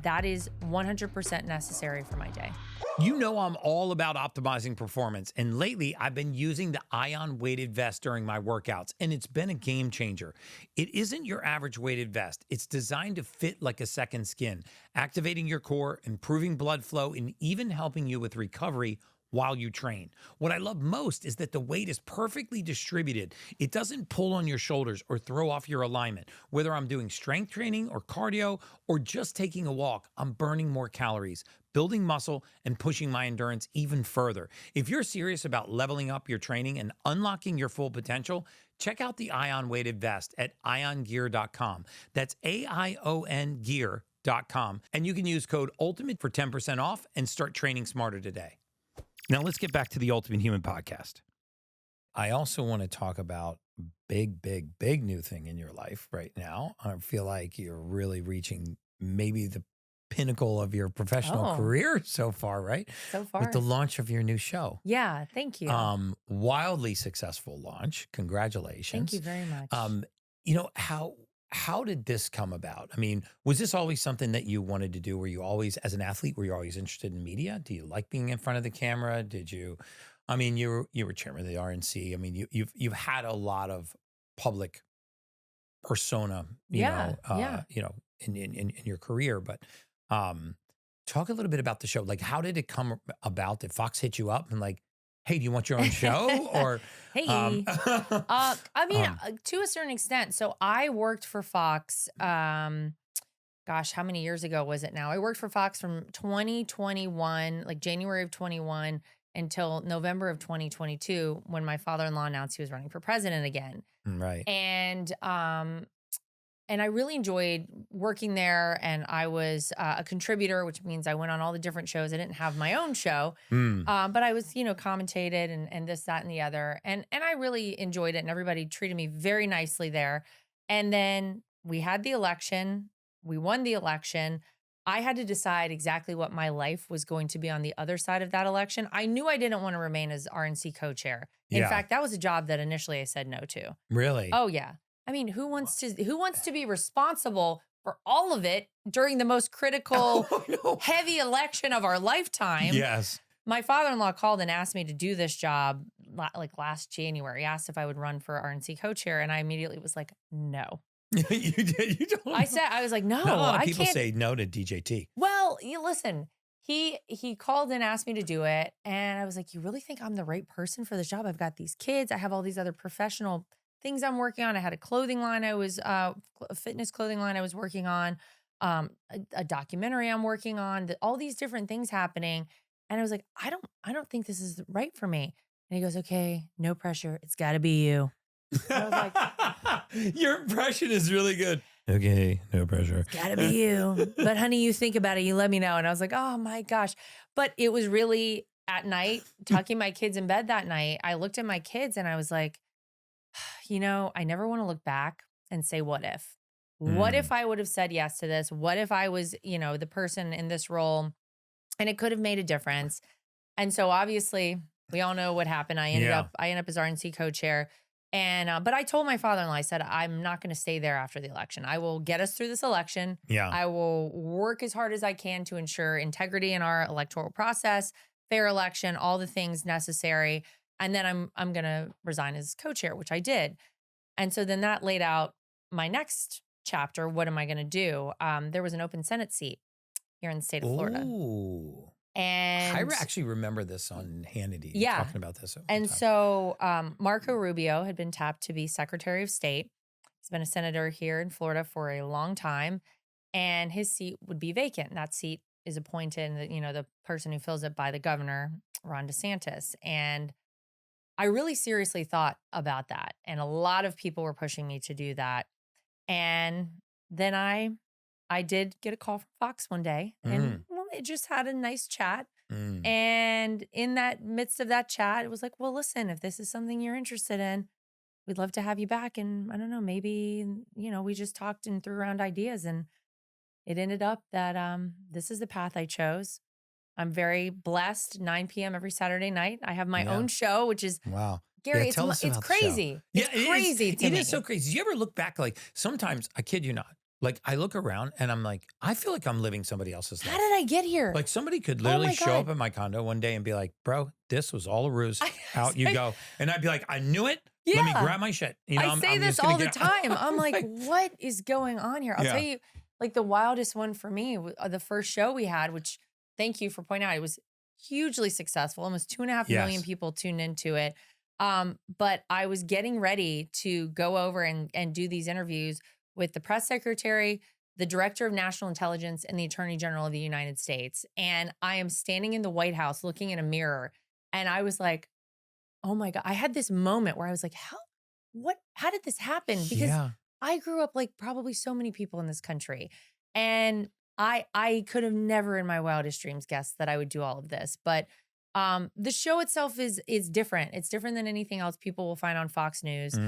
Speaker 1: that is 100% necessary for my day.
Speaker 2: You know I'm all about optimizing performance, and lately I've been using the Ion weighted vest during my workouts, and it's been a game changer. It isn't your average weighted vest. It's designed to fit like a second skin, activating your core, improving blood flow, and even helping you with recovery while you train. What I love most is that the weight is perfectly distributed. It doesn't pull on your shoulders or throw off your alignment. Whether I'm doing strength training or cardio or just taking a walk, I'm burning more calories, building muscle, and pushing my endurance even further. If you're serious about leveling up your training and unlocking your full potential, check out the Ion weighted vest at iongear.com. That's AION gear.com. And you can use code ULTIMATE for 10% off and start training smarter today. Now let's get back to the Ultimate Human podcast. I also want to talk about big new thing in your life right now. I feel like you're really reaching maybe the pinnacle of your professional career so far, right?
Speaker 1: So far.
Speaker 2: With the launch of your new show.
Speaker 1: Yeah, thank you.
Speaker 2: Wildly successful launch. Congratulations.
Speaker 1: Thank you very much.
Speaker 2: How did this come about? I mean, was this always something that you wanted to do? Were you always, as an athlete, were you always interested in media? Do you like being in front of the camera? Did you? I mean, you were chairman of the RNC. I mean, you've had a lot of public persona, you know, in your career. But talk a little bit about the show. Like, how did it come about? Did Fox hit you up and like, hey, do you want your own show? Or
Speaker 1: hey, I mean, to a certain extent. So I worked for Fox. Gosh, how many years ago was it now? I worked for Fox from 2021, like January of 21 until November of 2022, when my father-in-law announced he was running for president again.
Speaker 2: Right.
Speaker 1: And I really enjoyed working there. And I was a contributor, which means I went on all the different shows. I didn't have my own show, but I was, commentated and this, that, and the other. And I really enjoyed it. And everybody treated me very nicely there. And then we had the election. We won the election. I had to decide exactly what my life was going to be on the other side of that election. I knew I didn't want to remain as RNC co-chair. In fact, that was a job that initially I said no to.
Speaker 2: Really?
Speaker 1: Oh, yeah. I mean, who wants to be responsible for all of it during the most critical, heavy election of our lifetime?
Speaker 2: Yes.
Speaker 1: My father-in-law called and asked me to do this job like last January. He asked if I would run for RNC co-chair, and I immediately was like, no.
Speaker 2: You did? You don't?
Speaker 1: I was like, no,
Speaker 2: Not a lot of
Speaker 1: I
Speaker 2: people
Speaker 1: can't.
Speaker 2: say no to DJT.
Speaker 1: Well, listen, he called and asked me to do it. And I was like, you really think I'm the right person for this job? I've got these kids. I have all these other professional things I'm working on. I had a clothing line. A fitness clothing line I was working on, a documentary I'm working on, all these different things happening. And I was like, I don't think this is right for me. And he goes, okay, no pressure. It's got to be you. And I was like,
Speaker 2: your impression is really good. Okay, no pressure.
Speaker 1: It's gotta be you. But honey, you think about it, you let me know. And I was like, oh my gosh. But it was really at night, tucking my kids in bed that night. I looked at my kids and I was like, I never want to look back and say, what if? What if I would have said yes to this? What if I was, the person in this role and it could have made a difference? And so obviously we all know what happened. I ended up as RNC co-chair. And, but I told my father-in-law, I said, I'm not going to stay there after the election. I will get us through this election.
Speaker 2: Yeah.
Speaker 1: I will work as hard as I can to ensure integrity in our electoral process, fair election, all the things necessary. And then I'm going to resign as co-chair, which I did. And so then that laid out my next chapter. What am I going to do? There was an open Senate seat here in the state of Florida.
Speaker 2: Ooh.
Speaker 1: And
Speaker 2: I actually remember this on Hannity, talking about this.
Speaker 1: And so Marco Rubio had been tapped to be Secretary of State. He's been a senator here in Florida for a long time, and his seat would be vacant. That seat is appointed, the person who fills it by the governor, Ron DeSantis. And I really seriously thought about that. And a lot of people were pushing me to do that. And then I did get a call from Fox one day, and it just had a nice chat. And in that midst of that chat, it was like, well, listen, if this is something you're interested in, we'd love to have you back. And I don't know, maybe, we just talked and threw around ideas, and it ended up that this is the path I chose. I'm very blessed. 9 p.m. every Saturday night. I have my own show, which is Gary,
Speaker 2: tell us
Speaker 1: it's
Speaker 2: about
Speaker 1: crazy.
Speaker 2: The show.
Speaker 1: It's crazy to me.
Speaker 2: It is so crazy. Do you ever look back? Like sometimes, I kid you not, like I look around and I'm like, I feel like I'm living somebody else's life.
Speaker 1: How did I get here?
Speaker 2: Like somebody could literally show up at my condo one day and be like, bro, this was all a ruse. Out you go. And I'd be like, I knew it.
Speaker 1: Yeah.
Speaker 2: Let me grab my shit.
Speaker 1: I say this all the time. I'm like, what is going on here? I'll tell you, like the wildest one for me, the first show we had, which thank you for pointing out, it was hugely successful. Almost 2.5 million people tuned into it. But I was getting ready to go over and do these interviews with the press secretary, the director of national intelligence, and the attorney general of the United States. And I am standing in the White House looking in a mirror. And I was like, oh my God, I had this moment where I was like, how did this happen? Because I grew up like probably so many people in this country. And I could have never in my wildest dreams guessed that I would do all of this. But the show itself is different. It's different than anything else people will find on Fox News.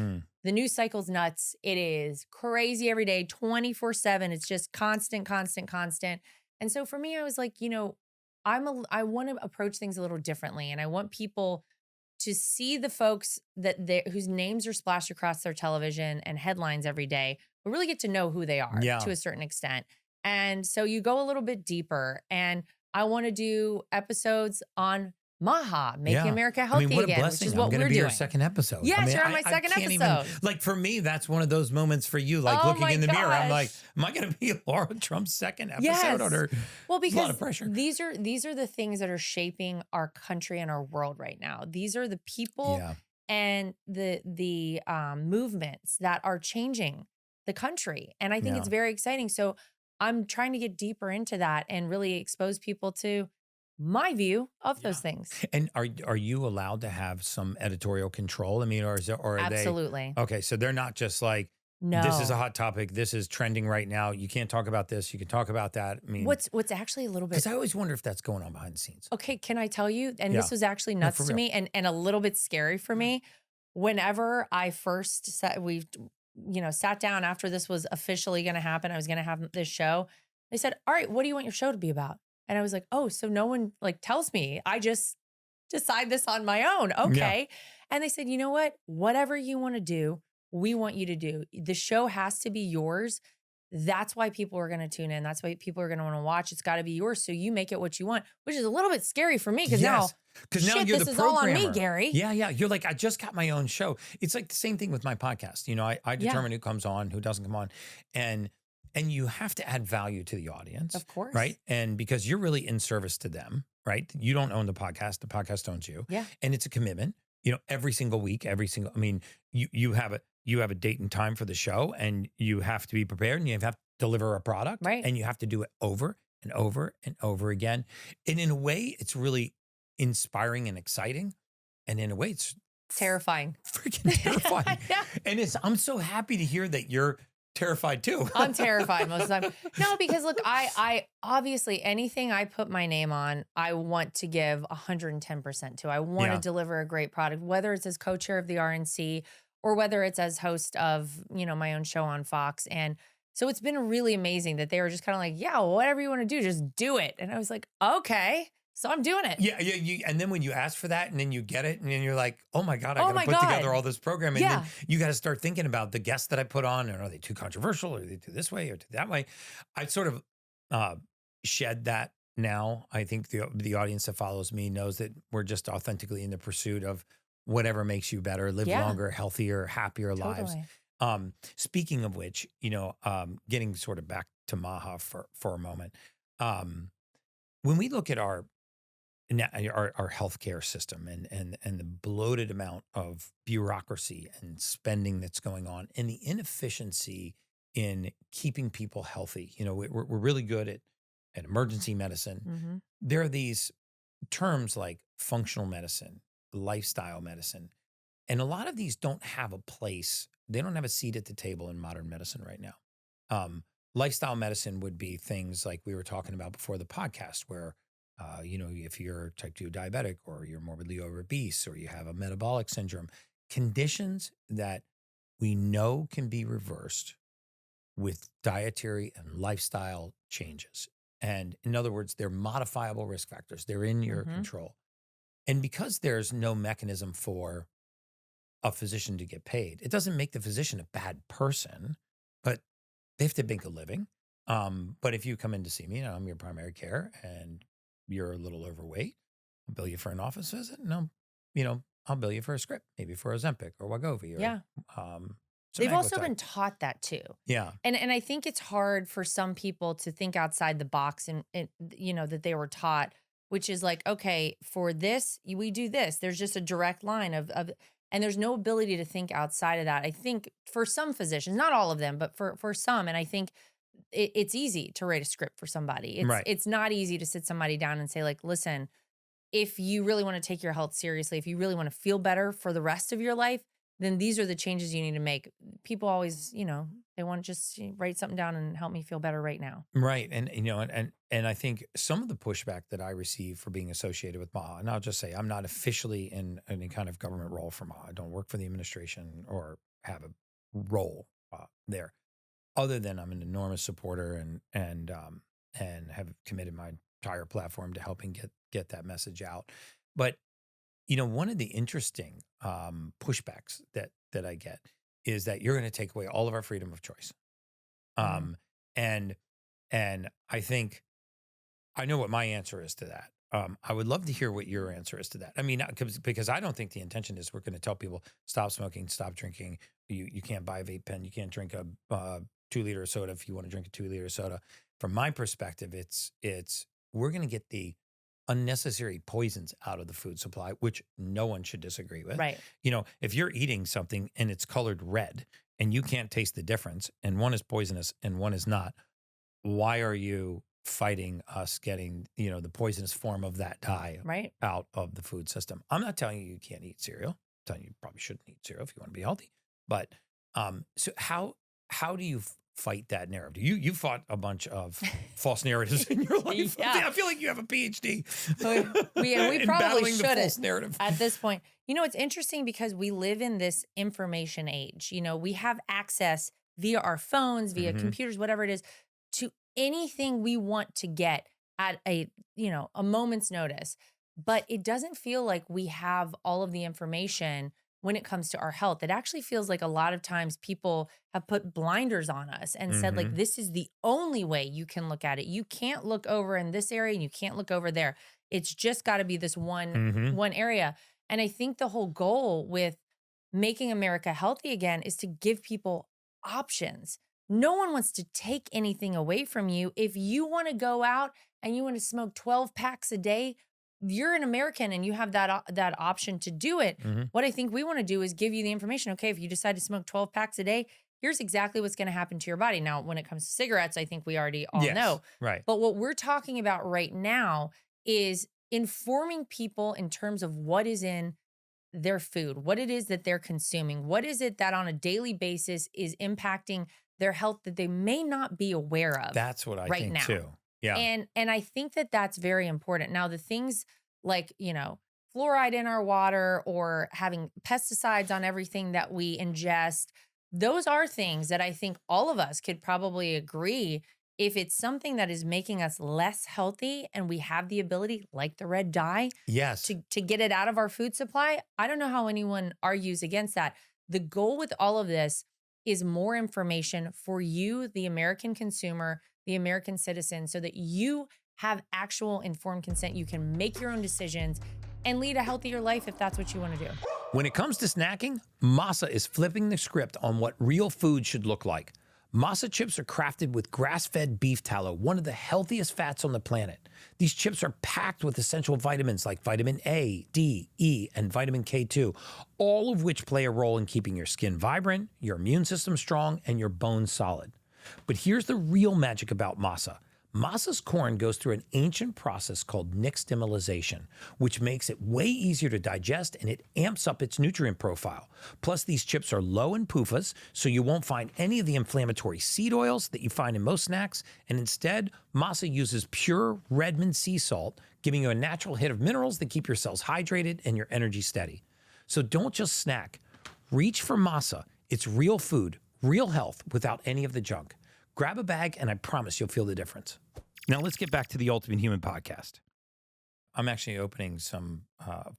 Speaker 1: The news cycle's nuts. It is crazy every day, 24/7. It's just constant. And so for me, I was like, I want to approach things a little differently. And I want people to see the folks whose names are splashed across their television and headlines every day, but really get to know who they are to a certain extent. And so you go a little bit deeper, and I want to do episodes on MAHA, Making America Healthy
Speaker 2: what
Speaker 1: Again,
Speaker 2: a blessing.
Speaker 1: which is what
Speaker 2: I'm
Speaker 1: we're
Speaker 2: be
Speaker 1: doing.
Speaker 2: Your second episode.
Speaker 1: Yes, you're on my second episode.
Speaker 2: Like for me, that's one of those moments for you, like looking in the mirror. I'm like, am I going to be Lara Trump's second episode? Or
Speaker 1: well, because
Speaker 2: a lot of pressure.
Speaker 1: These are the things that are shaping our country and our world right now. These are the people and the movements that are changing the country, and I think it's very exciting. So I'm trying to get deeper into that and really expose people to my view of those things.
Speaker 2: And are you allowed to have some editorial control? I mean, or are
Speaker 1: Absolutely.
Speaker 2: they? Okay, so they're not just like,
Speaker 1: no,
Speaker 2: this is a hot topic, this is trending right now, you can't talk about this, you can talk about that. I mean,
Speaker 1: what's actually a little bit,
Speaker 2: because I always wonder if that's going on behind the scenes.
Speaker 1: Okay, can I tell you? And this was actually nuts to me and a little bit scary for me. Whenever I first sat down after this was officially going to happen, I was going to have this show. They said, "All right, what do you want your show to be about?" And I was like, "Oh, so no one tells me. I just decide this on my own." Okay. And they said, "You know what? Whatever you want to do, we want you to do. The show has to be yours. That's why people are going to tune in. That's why people are going to want to watch. It's got to be yours. So you make it what you want," which is a little bit scary for me because now you're
Speaker 2: this
Speaker 1: is all on me, Gary.
Speaker 2: Yeah. You're like, I just got my own show. It's like the same thing with my podcast. I determine who comes on, who doesn't come on. And you have to add value to the audience.
Speaker 1: Of course.
Speaker 2: Right. And because you're really in service to them, right? You don't own the podcast owns you.
Speaker 1: Yeah.
Speaker 2: And it's a commitment, every single week, you have a date and time for the show, and you have to be prepared, and you have to deliver a product.
Speaker 1: Right.
Speaker 2: And you have to do it over and over and over again. And in a way, it's really inspiring and exciting. And in a way, it's
Speaker 1: terrifying.
Speaker 2: Freaking terrifying. And I'm so happy to hear that you're terrified too.
Speaker 1: I'm terrified most of the time. No, because look, I obviously anything I put my name on, I want to give 110% to. I want to deliver a great product, whether it's as co-chair of the RNC or whether it's as host of, my own show on Fox. And so it's been really amazing that they were just kind of like, yeah, whatever you want to do, just do it. And I was like, okay. So I'm doing it.
Speaker 2: Yeah. And then when you ask for that and then you get it and then you're like, oh my God, I got to put together all this programming. And then you got to start thinking about the guests that I put on, and are they too controversial, or are they too this way or too that way? I sort of shed that now. I think the audience that follows me knows that we're just authentically in the pursuit of whatever makes you better, live longer, healthier, happier lives. Speaking of which, getting sort of back to MAHA for a moment. When we look at our healthcare system and the bloated amount of bureaucracy and spending that's going on, and the inefficiency in keeping people healthy, we're really good at emergency medicine.
Speaker 1: Mm-hmm.
Speaker 2: There are these terms like functional medicine, lifestyle medicine, and a lot of these don't have a place. They don't have a seat at the table in modern medicine right now. Lifestyle medicine would be things like we were talking about before the podcast, where if you're type 2 diabetic, or you're morbidly obese, or you have a metabolic syndrome, conditions that we know can be reversed with dietary and lifestyle changes. And in other words, they're modifiable risk factors. They're in your control. And because there's no mechanism for a physician to get paid, it doesn't make the physician a bad person, but they have to make a living. But if you come in to see me and I'm your primary care and you're a little overweight, I'll bill you for an office visit, and I'll bill you for a script, maybe for Ozempic or Wegovy.
Speaker 1: They've also been taught that too.
Speaker 2: Yeah.
Speaker 1: And I think it's hard for some people to think outside the box and that they were taught, which is like, okay, for this, we do this. There's just a direct line of and there's no ability to think outside of that. I think for some physicians, not all of them, but for some, and I think it's easy to write a script for somebody. It's not easy to sit somebody down and say, like, listen, if you really want to take your health seriously, if you really want to feel better for the rest of your life, then these are the changes you need to make. People always, they want to just write something down and help me feel better right now.
Speaker 2: Right. And, and I think some of the pushback that I receive for being associated with MAHA, and I'll just say, I'm not officially in any kind of government role for MAHA. I don't work for the administration or have a role there, other than I'm an enormous supporter and and have committed my entire platform to helping get that message out. But, one of the interesting pushbacks that I get is that you're going to take away all of our freedom of choice. And I think I know what my answer is to that. I would love to hear what your answer is to that. I mean, because I don't think the intention is we're going to tell people stop smoking, stop drinking. You can't buy a vape pen. You can't drink a 2-liter soda if you want to drink a 2-liter soda. From my perspective, it's we're going to get the unnecessary poisons out of the food supply, which no one should disagree with.
Speaker 1: Right.
Speaker 2: If you're eating something and it's colored red and you can't taste the difference, and one is poisonous and one is not, why are you fighting us getting, the poisonous form of that dye out of the food system? I'm not telling you can't eat cereal. I'm telling you probably shouldn't eat cereal if you want to be healthy. But so how do you fight that narrative? You fought a bunch of false narratives in your life.
Speaker 1: Yeah.
Speaker 2: I feel like you have a PhD.
Speaker 1: We probably shouldn't
Speaker 2: narrative
Speaker 1: at this point. It's interesting because we live in this information age. We have access via our phones, via computers, whatever it is, to anything we want to get at a moment's notice. But it doesn't feel like we have all of the information when it comes to our health. It actually feels like a lot of times people have put blinders on us and said, like, this is the only way you can look at it. You can't look over in this area and you can't look over there. It's just got to be this one area. And I think the whole goal with making America healthy again is to give people options. No one wants to take anything away from you. If you want to go out and you want to smoke 12 packs a day, you're an American and you have that option to do it. What I think we want to do is give you the information. Okay, if you decide to smoke 12 packs a day, here's exactly what's going to happen to your body. Now, when it comes to cigarettes, I think we already all know.
Speaker 2: Right.
Speaker 1: But what we're talking about right now is informing people in terms of what is in their food, what it is that they're consuming, what is it that on a daily basis is impacting their health that they may not be aware of.
Speaker 2: That's what I
Speaker 1: right
Speaker 2: think
Speaker 1: now.
Speaker 2: too. Yeah.
Speaker 1: And I think that that's very important. Now, the things like, fluoride in our water or having pesticides on everything that we ingest, those are things that I think all of us could probably agree, if it's something that is making us less healthy and we have the ability, like the red dye, to get it out of our food supply, I don't know how anyone argues against that. The goal with all of this is more information for you, the American consumer, the American citizen, so that you have actual informed consent. You can make your own decisions and lead a healthier life if that's what you want to do.
Speaker 2: When it comes to snacking, MAHA is flipping the script on what real food should look like. MAHA chips are crafted with grass-fed beef tallow, one of the healthiest fats on the planet. These chips are packed with essential vitamins like vitamin A, D, E, and vitamin K2, all of which play a role in keeping your skin vibrant, your immune system strong, and your bones solid. But here's the real magic about MAHA. MAHA's corn goes through an ancient process called nixtamalization, which makes it way easier to digest, and it amps up its nutrient profile. Plus, these chips are low in PUFAs, so you won't find any of the inflammatory seed oils that you find in most snacks, and instead, MAHA uses pure Redmond sea salt, giving you a natural hit of minerals that keep your cells hydrated and your energy steady. So don't just snack. Reach for MAHA. It's real food, real health, without any of the junk. Grab a bag, and I promise you'll feel the difference. Now let's get back to the Ultimate Human podcast. I'm actually opening some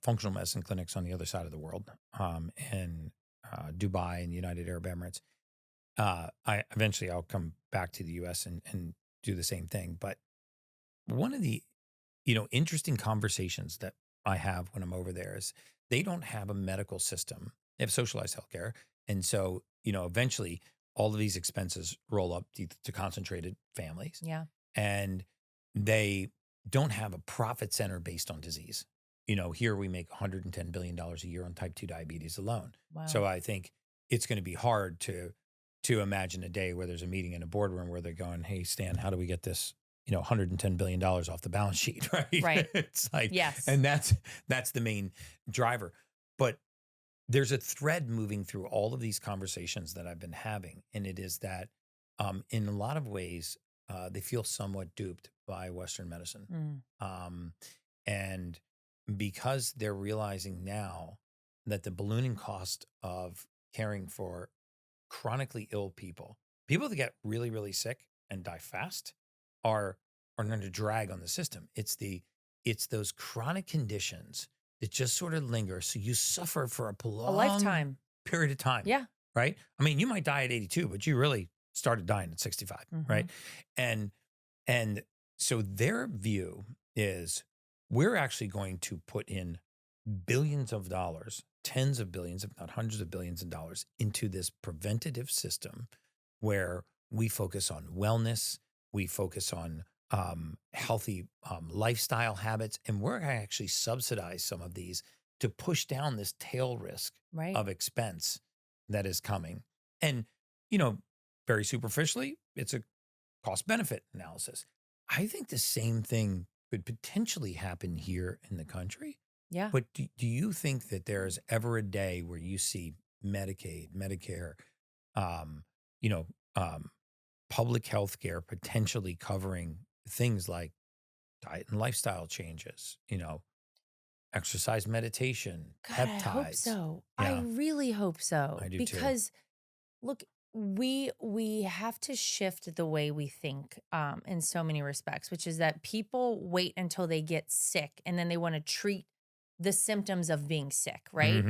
Speaker 2: functional medicine clinics on the other side of the world, in Dubai and United Arab Emirates. I'll come back to the U.S. and do the same thing. But one of the interesting conversations that I have when I'm over there is they don't have a medical system. They have socialized healthcare, and so eventually all of these expenses roll up to concentrated families.
Speaker 1: Yeah.
Speaker 2: And they don't have a profit center based on disease. Here we make $110 billion a year on type 2 diabetes alone.
Speaker 1: Wow.
Speaker 2: So I think it's going to be hard to imagine a day where there's a meeting in a boardroom where they're going, hey, Stan, how do we get this, $110 billion off the balance sheet, right?
Speaker 1: Right.
Speaker 2: It's like,
Speaker 1: yes.
Speaker 2: And that's the main driver. But there's a thread moving through all of these conversations that I've been having. And it is that in a lot of ways, they feel somewhat duped by Western medicine. And because they're realizing now that the ballooning cost of caring for chronically ill people that get really, really sick and die fast, are not a drag on the system. It's those chronic conditions that just sort of linger. So you suffer for a
Speaker 1: lifetime
Speaker 2: period of time.
Speaker 1: Yeah.
Speaker 2: Right. I mean, you might die at 82, but you really started dying at 65. Right. And so their view is we're actually going to put in billions of dollars, tens of billions, if not hundreds of billions of dollars into this preventative system where we focus on wellness, we focus on healthy lifestyle habits, and we're going to actually subsidize some of these to push down this tail risk of expense that is coming. And, very superficially, it's a cost-benefit analysis. I think the same thing could potentially happen here in the country.
Speaker 1: Yeah.
Speaker 2: But do you think that there's ever a day where you see Medicaid, Medicare, public health care potentially covering things like diet and lifestyle changes, exercise, meditation, peptides?
Speaker 1: I hope so.
Speaker 2: Yeah.
Speaker 1: I really hope so.
Speaker 2: I do
Speaker 1: because look, we have to shift the way we think in so many respects, which is that people wait until they get sick and then they want to treat the symptoms of being sick, right?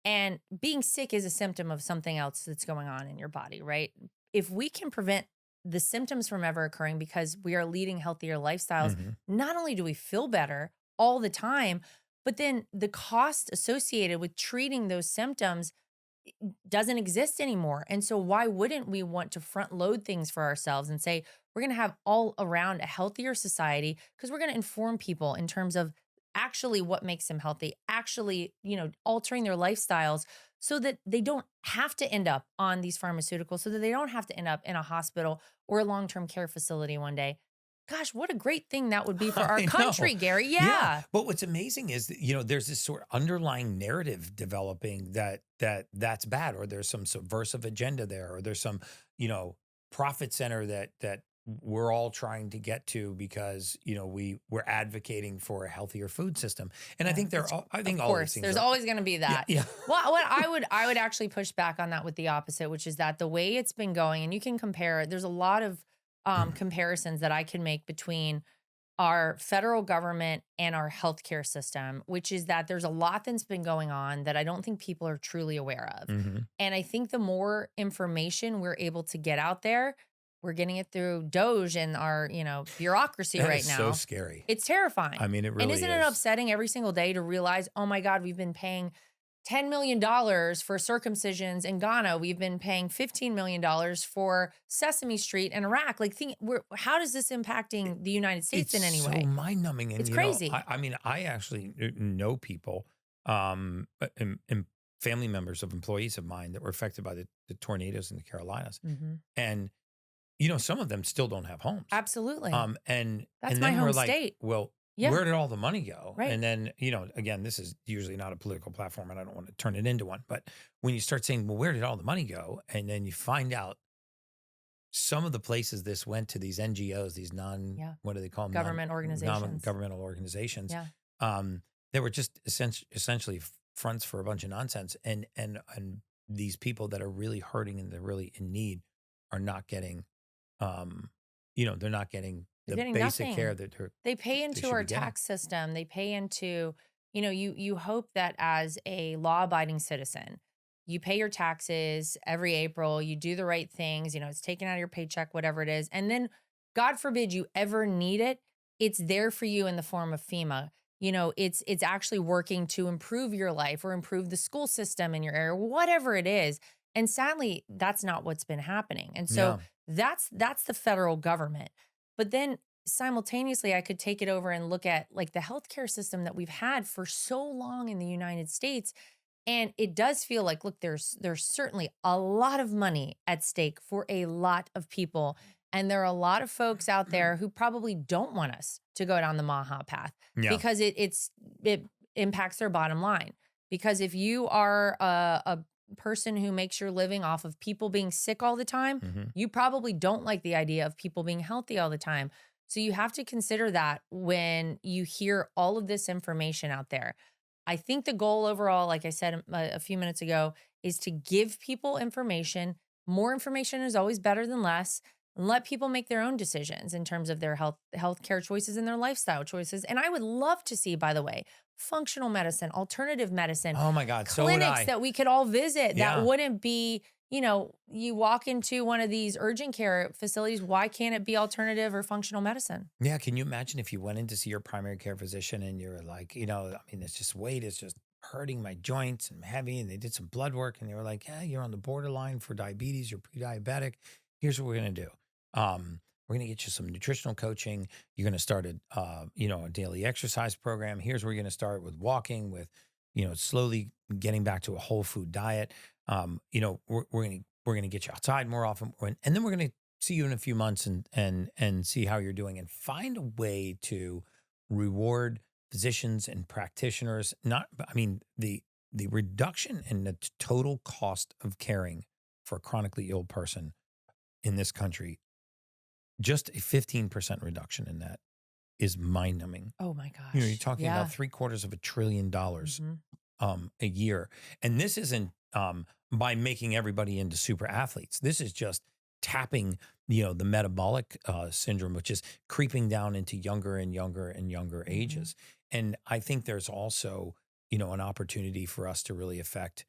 Speaker 1: And being sick is a symptom of something else that's going on in your body, right? If we can prevent the symptoms from ever occurring because we are leading healthier lifestyles, not only do we feel better all the time, but then the cost associated with treating those symptoms doesn't exist anymore. And so why wouldn't we want to front load things for ourselves and say, we're going to have all around a healthier society because we're going to inform people in terms of actually what makes them healthy, actually, altering their lifestyles so that they don't have to end up on these pharmaceuticals, so that they don't have to end up in a hospital or a long-term care facility one day. Gosh, what a great thing that would be for our country, Gary. Yeah.
Speaker 2: But what's amazing is that, there's this sort of underlying narrative developing that's bad, or there's some subversive agenda there, or there's some, profit center that we're all trying to get to because, we're advocating for a healthier food system. And I think all these things
Speaker 1: there's always going to be that.
Speaker 2: Yeah.
Speaker 1: Well, what I would actually push back on that with the opposite, which is that the way it's been going, and you can compare, there's a lot of comparisons that I can make between our federal government and our healthcare system, which is that there's a lot that's been going on that I don't think people are truly aware of. And I think the more information we're able to get out there, we're getting it through DOGE and our, bureaucurity
Speaker 2: that
Speaker 1: right
Speaker 2: is
Speaker 1: now.
Speaker 2: So scary.
Speaker 1: It's terrifying.
Speaker 2: I mean, it really
Speaker 1: is.
Speaker 2: is.
Speaker 1: And isn't it upsetting every single day to realize, oh my God, we've been paying $10 million for circumcisions in Ghana. We've been paying $15 million for Sesame Street in Iraq. How is this impacting the United States in any way?
Speaker 2: It's so mind-numbing. And,
Speaker 1: it's crazy.
Speaker 2: I actually know people, and family members of employees of mine that were affected by the tornadoes in the Carolinas. And, some of them still don't have homes.
Speaker 1: Absolutely.
Speaker 2: And
Speaker 1: that's
Speaker 2: and
Speaker 1: my
Speaker 2: then
Speaker 1: home
Speaker 2: we're like,
Speaker 1: state.
Speaker 2: well,
Speaker 1: Yeah.
Speaker 2: where did all the money go?
Speaker 1: Right.
Speaker 2: And then, again, this is usually not a political platform and I don't want to turn it into one. But when you start saying, well, where did all the money go? And then you find out some of the places this went to, these NGOs, these what do they call them?
Speaker 1: Government organizations.
Speaker 2: Non-governmental organizations.
Speaker 1: Yeah.
Speaker 2: They were just essentially fronts for a bunch of nonsense. And these people that are really hurting and they're really in need are not getting, they're not getting the basic
Speaker 1: nothing.
Speaker 2: care that
Speaker 1: they pay into our tax system. They pay into, you hope that as a law-abiding citizen, you pay your taxes every April, you do the right things, it's taken out of your paycheck, whatever it is. And then God forbid you ever need it, it's there for you in the form of FEMA. It's actually working to improve your life or improve the school system in your area, whatever it is. And sadly, that's not what's been happening. And so that's the federal government. But then simultaneously, I could take it over and look at like the healthcare system that we've had for so long in the United States. And it does feel like, look, there's certainly a lot of money at stake for a lot of people. And there are a lot of folks out there who probably don't want us to go down the MAHA path because it impacts their bottom line. Because if you are a person who makes your living off of people being sick all the time, you probably don't like the idea of people being healthy all the time. So you have to consider that when you hear all of this information out there. I think the goal overall, like I said a few minutes ago, is to give people information. More information is always better than less. and let people make their own decisions in terms of their healthcare choices and their lifestyle choices. And I would love to see, by the way, functional medicine, alternative medicine.
Speaker 2: Oh my God, so would
Speaker 1: clinics
Speaker 2: I.
Speaker 1: that we could all visit
Speaker 2: Yeah.
Speaker 1: that wouldn't be, you walk into one of these urgent care facilities. Why can't it be alternative or functional medicine?
Speaker 2: Yeah. Can you imagine if you went in to see your primary care physician and you're like, it's just weight is just hurting my joints and I'm heavy, and they did some blood work and they were like, yeah, you're on the borderline for diabetes, you're pre-diabetic. Here's what we're going to do. We're going to get you some nutritional coaching. You're going to start a daily exercise program. Here's where you're going to start with walking, with, slowly getting back to a whole food diet. We're going to get you outside more often. And then we're going to see you in a few months and see how you're doing, and find a way to reward physicians and practitioners. The reduction in the total cost of caring for a chronically ill person in this country, just a 15% reduction in that is mind-numbing.
Speaker 1: Oh my gosh.
Speaker 2: You're talking about $750 billion a year. And this isn't by making everybody into super athletes. This is just tapping, the metabolic syndrome, which is creeping down into younger and younger and younger ages. And I think there's also, an opportunity for us to really affect,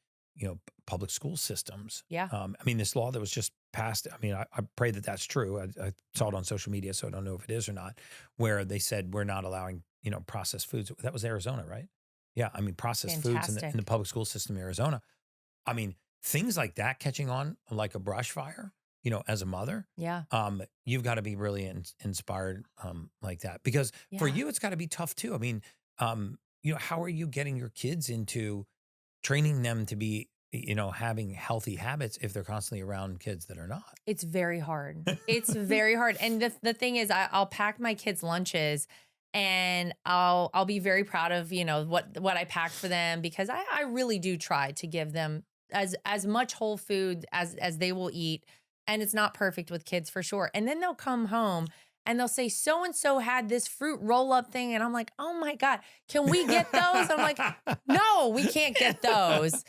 Speaker 2: public school systems.
Speaker 1: Yeah.
Speaker 2: This law that was just passed, I pray that that's true. I saw it on social media, so I don't know if it is or not, where they said we're not allowing, processed foods. That was Arizona, right? Yeah. Processed foods in the public school system in Arizona. Things like that catching on like a brush fire, as a mother.
Speaker 1: Yeah.
Speaker 2: You've got to be really inspired like that, because for you, it's got to be tough too. How are you getting your kids into training them to be, having healthy habits if they're constantly around kids that are not?
Speaker 1: It's very hard. It's very hard. And the thing is, I'll pack my kids' lunches and I'll be very proud of, what I packed for them, because I really do try to give them as much whole food as they will eat. And it's not perfect with kids for sure. And then they'll come home and they'll say, so-and-so had this fruit roll-up thing. And I'm like, oh my God, can we get those? I'm like, no, we can't get those.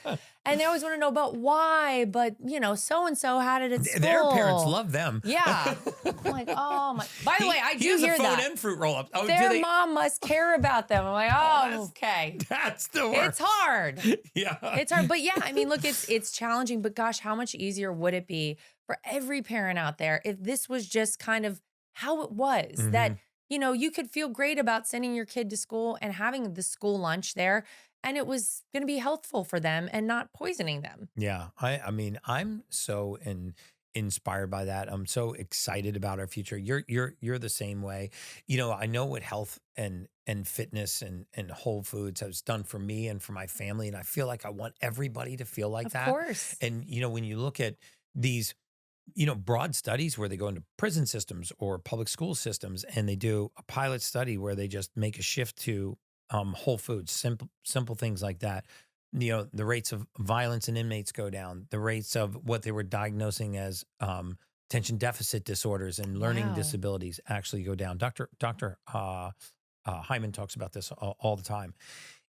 Speaker 1: And they always want to know about why, but so-and-so had it at school.
Speaker 2: Their parents love them.
Speaker 1: Yeah. I'm like, oh my. By the way, I do hear
Speaker 2: phone
Speaker 1: that.
Speaker 2: and fruit roll-up. Oh,
Speaker 1: their mom must care about them. I'm like, okay.
Speaker 2: That's the worst.
Speaker 1: It's hard.
Speaker 2: Yeah.
Speaker 1: It's hard. But yeah, look, it's challenging, but gosh, how much easier would it be for every parent out there if this was just kind of how it was, that, you could feel great about sending your kid to school and having the school lunch there, and it was going to be healthful for them and not poisoning them.
Speaker 2: Yeah. I'm so inspired by that. I'm so excited about our future. You're the same way. I know what health and fitness and whole foods has done for me and for my family. And I feel like I want everybody to feel like that.
Speaker 1: Of course.
Speaker 2: And, when you look at these, broad studies where they go into prison systems or public school systems, and they do a pilot study where they just make a shift to whole foods, simple things like that. The rates of violence in inmates go down. The rates of what they were diagnosing as attention deficit disorders and learning disabilities actually go down. Dr. Hyman talks about this all the time.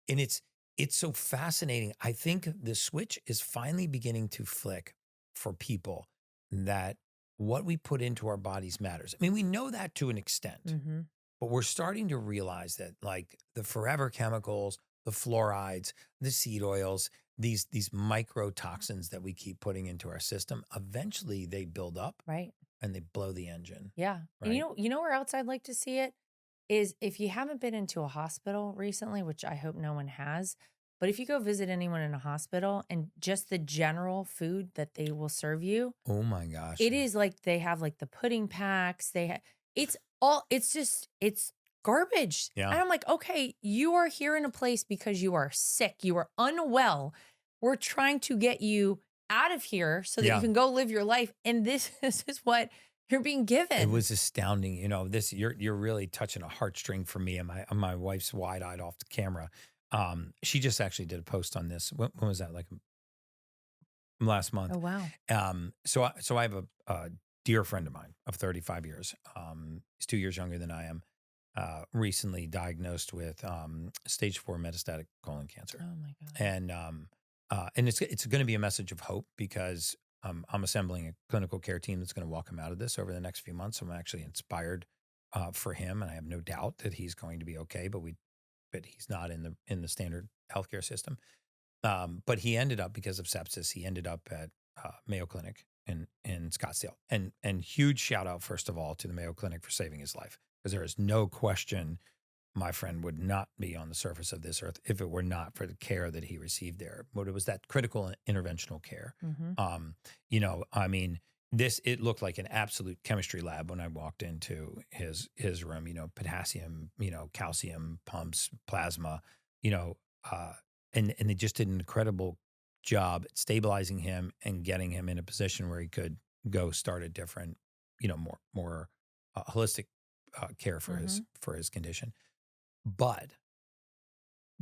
Speaker 2: And it's so fascinating. I think the switch is finally beginning to flick for people, that what we put into our bodies matters. We know that to an extent, but we're starting to realize that, like, the forever chemicals, the fluorides, the seed oils, these microtoxins that we keep putting into our system, eventually they build up,
Speaker 1: right,
Speaker 2: and they blow the engine.
Speaker 1: Yeah.
Speaker 2: Right?
Speaker 1: And you know where else I'd like to see it is, if you haven't been into a hospital recently, which I hope no one has, but if you go visit anyone in a hospital and just the general food that they will serve you.
Speaker 2: Oh my gosh.
Speaker 1: It is like they have like the pudding packs. It's garbage.
Speaker 2: Yeah.
Speaker 1: And I'm like, okay, you are here in a place because you are sick. You are unwell. We're trying to get you out of here so that you can go live your life. And this is what you're being given.
Speaker 2: It was astounding. You're really touching a heartstring for me, and my wife's wide-eyed off the camera. She just actually did a post on this. When was that? Like last month.
Speaker 1: Oh, wow.
Speaker 2: So I have a dear friend of mine of 35 years. He's 2 years younger than I am. Recently diagnosed with stage 4 metastatic colon cancer.
Speaker 1: Oh my God.
Speaker 2: And it's going to be a message of hope, because I'm assembling a clinical care team that's going to walk him out of this over the next few months. I'm actually inspired for him, and I have no doubt that he's going to be okay. But he's not in the standard healthcare system. But he ended up, because of sepsis, he ended up at Mayo Clinic in Scottsdale. And huge shout out, first of all, to the Mayo Clinic for saving his life, because there is no question my friend would not be on the surface of this earth if it were not for the care that he received there. But it was that critical interventional care. I mean, it looked like an absolute chemistry lab when I walked into his room, potassium, calcium pumps, plasma, and they just did an incredible job at stabilizing him and getting him in a position where he could go start a different, more holistic care for his condition. But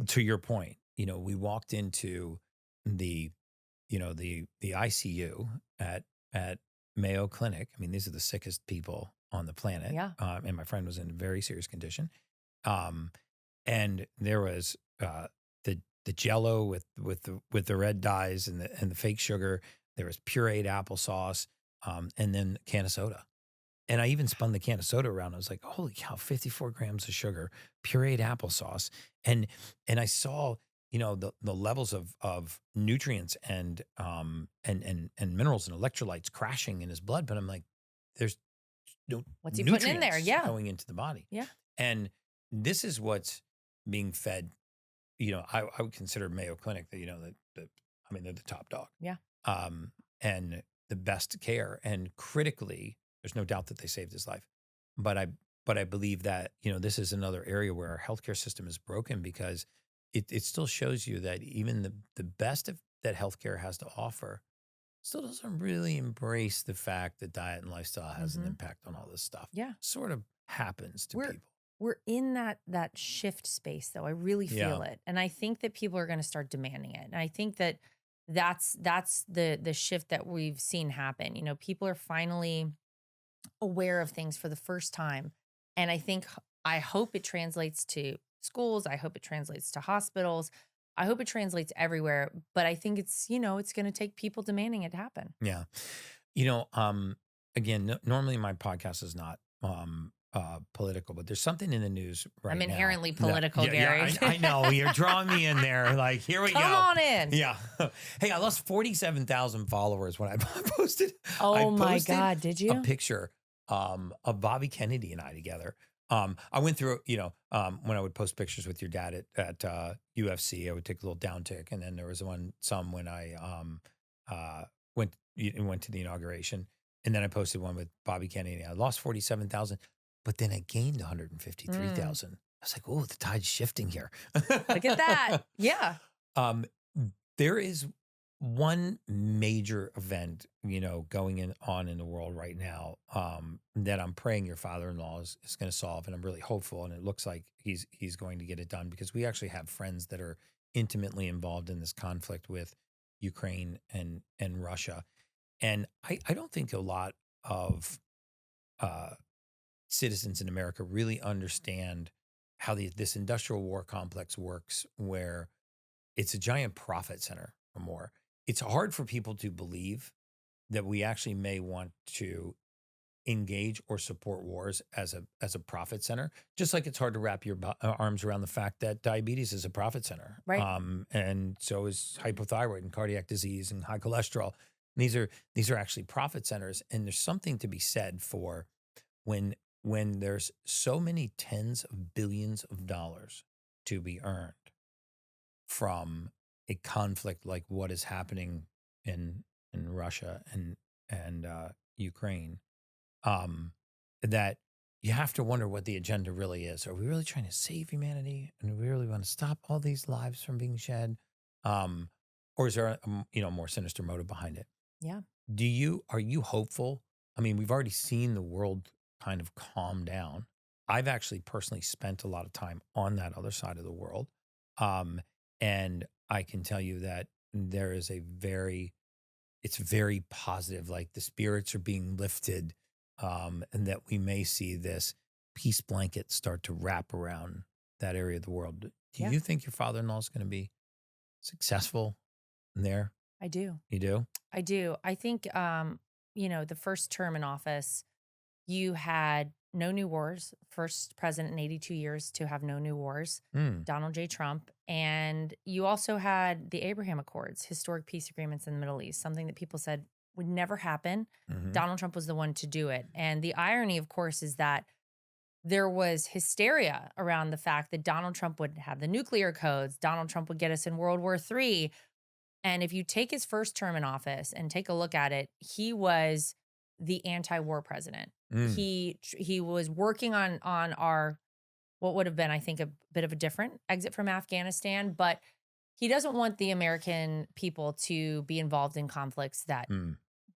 Speaker 2: to your point, we walked into the ICU at Mayo Clinic. I mean, these are the sickest people on the planet.
Speaker 1: Yeah.
Speaker 2: And my friend was in a very serious condition. And there was the Jello with the red dyes and the fake sugar. There was pureed applesauce, and then a can of soda. And I even spun the can of soda around. I was like, holy cow, 54 grams of sugar, pureed applesauce. And I saw, the levels of nutrients and minerals and electrolytes crashing in his blood. But I'm like, there's no
Speaker 1: what's he putting in there? Yeah.
Speaker 2: Going into the body.
Speaker 1: Yeah.
Speaker 2: And this is what's being fed. I would consider Mayo Clinic they're the top dog.
Speaker 1: Yeah.
Speaker 2: And the best care, and critically, there's no doubt that they saved his life. But I believe that, this is another area where our healthcare system is broken, because it still shows you that even the best that healthcare has to offer still doesn't really embrace the fact that diet and lifestyle has an impact on all this stuff.
Speaker 1: Yeah.
Speaker 2: Sort of happens to people.
Speaker 1: We're in that shift space, though. I really feel it. And I think that people are going to start demanding it. And I think that that's the shift that we've seen happen. People are finally aware of things for the first time. And I hope it translates to schools. I hope it translates to hospitals. I hope it translates everywhere. But I think it's, it's going to take people demanding it to happen.
Speaker 2: Yeah. Again, normally my podcast is not political, but there's something in the news right now.
Speaker 1: I'm inherently political, Gary.
Speaker 2: Yeah, I know. You're drawing me in there. Like, here we go.
Speaker 1: Come on in.
Speaker 2: Yeah. Hey, I lost 47,000 followers when I posted.
Speaker 1: My God, did you?
Speaker 2: A picture of Bobby Kennedy and I together. I went through, when I would post pictures with your dad at UFC, I would take a little downtick. And then there was some when I went to the inauguration. And then I posted one with Bobby Kennedy. I lost 47,000. But then I gained 153,000. I was like, oh, the tide's shifting here.
Speaker 1: Look at that. Yeah.
Speaker 2: There is one major event, going on in the world right now that I'm praying your father-in-law is going to solve. And I'm really hopeful. And it looks like he's going to get it done, because we actually have friends that are intimately involved in this conflict with Ukraine and Russia. And I don't think a lot of citizens in America really understand how this industrial war complex works, where it's a giant profit center from war. It's hard for people to believe that we actually may want to engage or support wars as a profit center, just like it's hard to wrap your arms around the fact that diabetes is a profit center.
Speaker 1: Right.
Speaker 2: And so is hypothyroid and cardiac disease and high cholesterol. These are actually profit centers. And there's something to be said for when there's so many tens of billions of dollars to be earned from a conflict like what is happening in Russia and Ukraine, that you have to wonder what the agenda really is. Are we really trying to save humanity, and do we really want to stop all these lives from being shed, or is there a more sinister motive behind it?
Speaker 1: Yeah.
Speaker 2: Are you hopeful? I mean, we've already seen the world kind of calm down. I've actually personally spent a lot of time on that other side of the world. And I can tell you that there is it's very positive, like the spirits are being lifted, and that we may see this peace blanket start to wrap around that area of the world. Do you think your father-in-law is going to be successful there?
Speaker 1: I do.
Speaker 2: You do?
Speaker 1: I do. I think, the first term in office, you had no new wars, first president in 82 years to have no new wars,
Speaker 2: Mm.
Speaker 1: Donald J. Trump. And you also had the Abraham Accords, historic peace agreements in the Middle East, something that people said would never happen.
Speaker 2: Mm-hmm.
Speaker 1: Donald Trump was the one to do it. And the irony, of course, is that there was hysteria around the fact that Donald Trump would have the nuclear codes. Donald Trump would get us in World War III. And if you take his first term in office and take a look at it, he was the anti-war president. He was working on our what would have been, I think, a bit of a different exit from Afghanistan, but he doesn't want the American people to be involved in conflicts that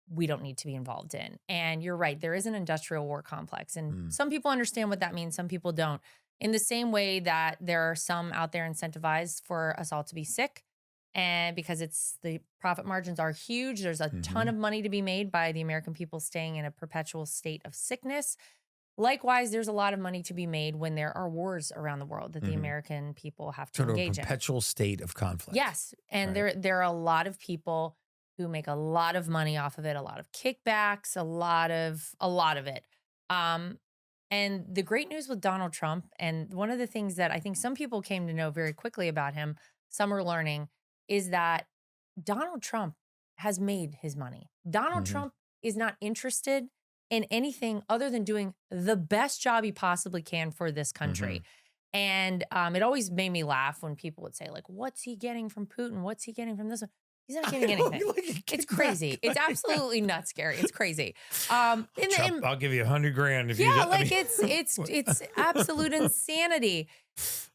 Speaker 1: we don't need to be involved in. And you're right, there is an industrial war complex. And some people understand what that means, some people don't. In the same way that there are some out there incentivized for us all to be sick, and because the profit margins are huge, there's a ton of money to be made by the American people staying in a perpetual state of sickness. Likewise, there's a lot of money to be made when there are wars around the world that the American people have to engage in.
Speaker 2: A perpetual state of conflict.
Speaker 1: Yes. And there are a lot of people who make a lot of money off of it, a lot of kickbacks, a lot of it. And the great news with Donald Trump, and one of the things that I think some people came to know very quickly about him, some are learning, is that Donald Trump has made his money. Donald Trump is not interested in anything other than doing the best job he possibly can for this country. And it always made me laugh when people would say, like, what's he getting from Putin? What's he getting from this one? He's not getting anything. It's crazy. It's absolutely nuts, Gary. It's crazy.
Speaker 2: I'll give you $100,000 if you
Speaker 1: it's absolute insanity.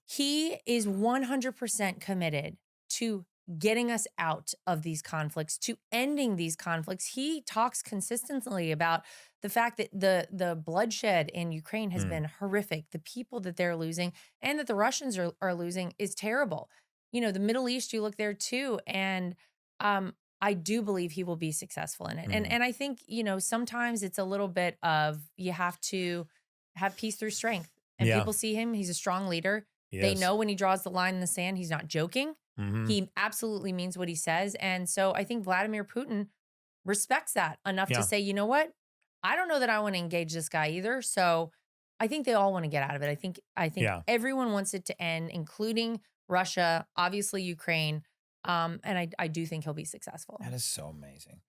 Speaker 1: He is 100% committed to getting us out of these conflicts, to ending these conflicts. He talks consistently about the fact that the bloodshed in Ukraine has been horrific. The people that they're losing and that the Russians are losing is terrible. The Middle East, you look there too. And I do believe he will be successful in it. And I think, sometimes it's a little bit of, you have to have peace through strength. And people see him, he's a strong leader. Yes. They know when he draws the line in the sand, he's not joking. He absolutely means what he says. And so I think Vladimir Putin respects that enough to say, you know what? I don't know that I want to engage this guy either. So I think they all want to get out of it. I think everyone wants it to end, including Russia, obviously Ukraine. And I do think he'll be successful.
Speaker 2: That is so amazing.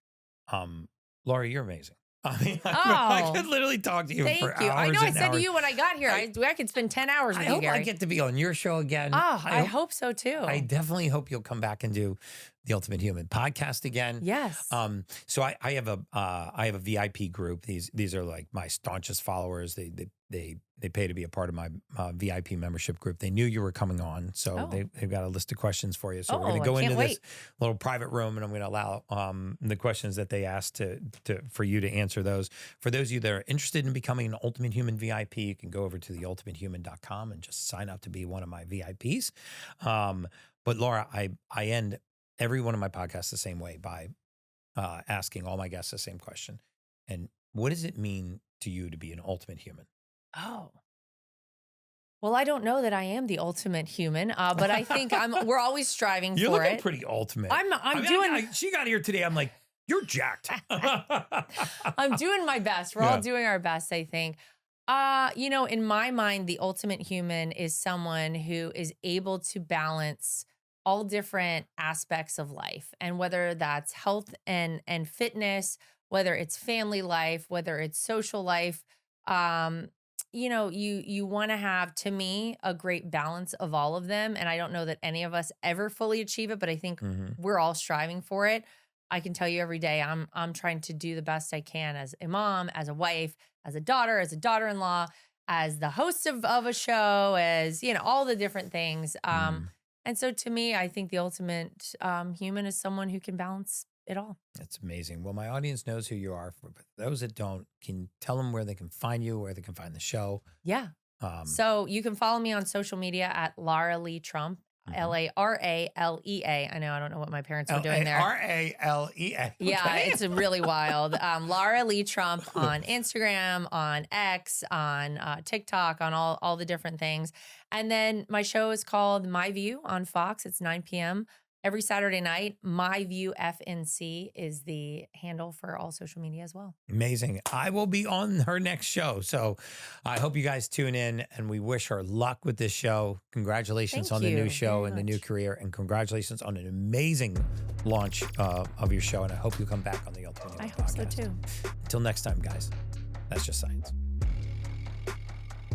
Speaker 2: Laura, you're amazing. I mean, I could literally talk to you for hours.
Speaker 1: I know. I said
Speaker 2: hours.
Speaker 1: to you when I got here, I could spend 10 hours with you, Gary.
Speaker 2: I get to be on your show again.
Speaker 1: I hope so too.
Speaker 2: I definitely hope you'll come back and do the Ultimate Human podcast again.
Speaker 1: Yes.
Speaker 2: So I have a VIP group. These are like my staunchest followers. They pay to be a part of my VIP membership group. They knew you were coming on, so they've got a list of questions for you. So we're going to go into this little private room, and I'm going to allow the questions that they asked for you to answer those. For those of you that are interested in becoming an Ultimate Human VIP, you can go over to theultimatehuman.com and just sign up to be one of my VIPs. But Laura, I end every one of my podcasts the same way by asking all my guests the same question. And what does it mean to you to be an ultimate human?
Speaker 1: Oh. Well, I don't know that I am the ultimate human, but I think we're always striving for it.
Speaker 2: You're looking pretty ultimate. She got here today. I'm like, you're jacked.
Speaker 1: I'm doing my best. We're all doing our best, I think. In my mind, the ultimate human is someone who is able to balance all different aspects of life. And whether that's health and fitness, whether it's family life, whether it's social life, you want to have, to me, a great balance of all of them. And I don't know that any of us ever fully achieve it, but I think we're all striving for it. I can tell you every day I'm trying to do the best I can as a mom, as a wife, as a daughter-in-law, as the host of a show, as, all the different things. And so to me, I think the ultimate human is someone who can balance it all.
Speaker 2: That's amazing. Well, my audience knows who you are. For those that don't, can you tell them where they can find you, where they can find the show?
Speaker 1: Yeah. So you can follow me on social media at Lara Lee Trump, Laralea. I know, I don't know what my parents were doing there.
Speaker 2: Ralea.
Speaker 1: Yeah, it's really wild. Lara Lee Trump on Instagram, on X, on TikTok, on all the different things. And then my show is called My View on Fox. It's 9 p.m. every Saturday night. My View FNC is the handle for all social media as well.
Speaker 2: Amazing. I will be on her next show. So I hope you guys tune in, and we wish her luck with this show. Congratulations on the new show and the new career, and congratulations on an amazing launch of your show. And I hope you come back on the Ultimate Human Podcast.
Speaker 1: I hope so too.
Speaker 2: Until next time, guys, that's just science.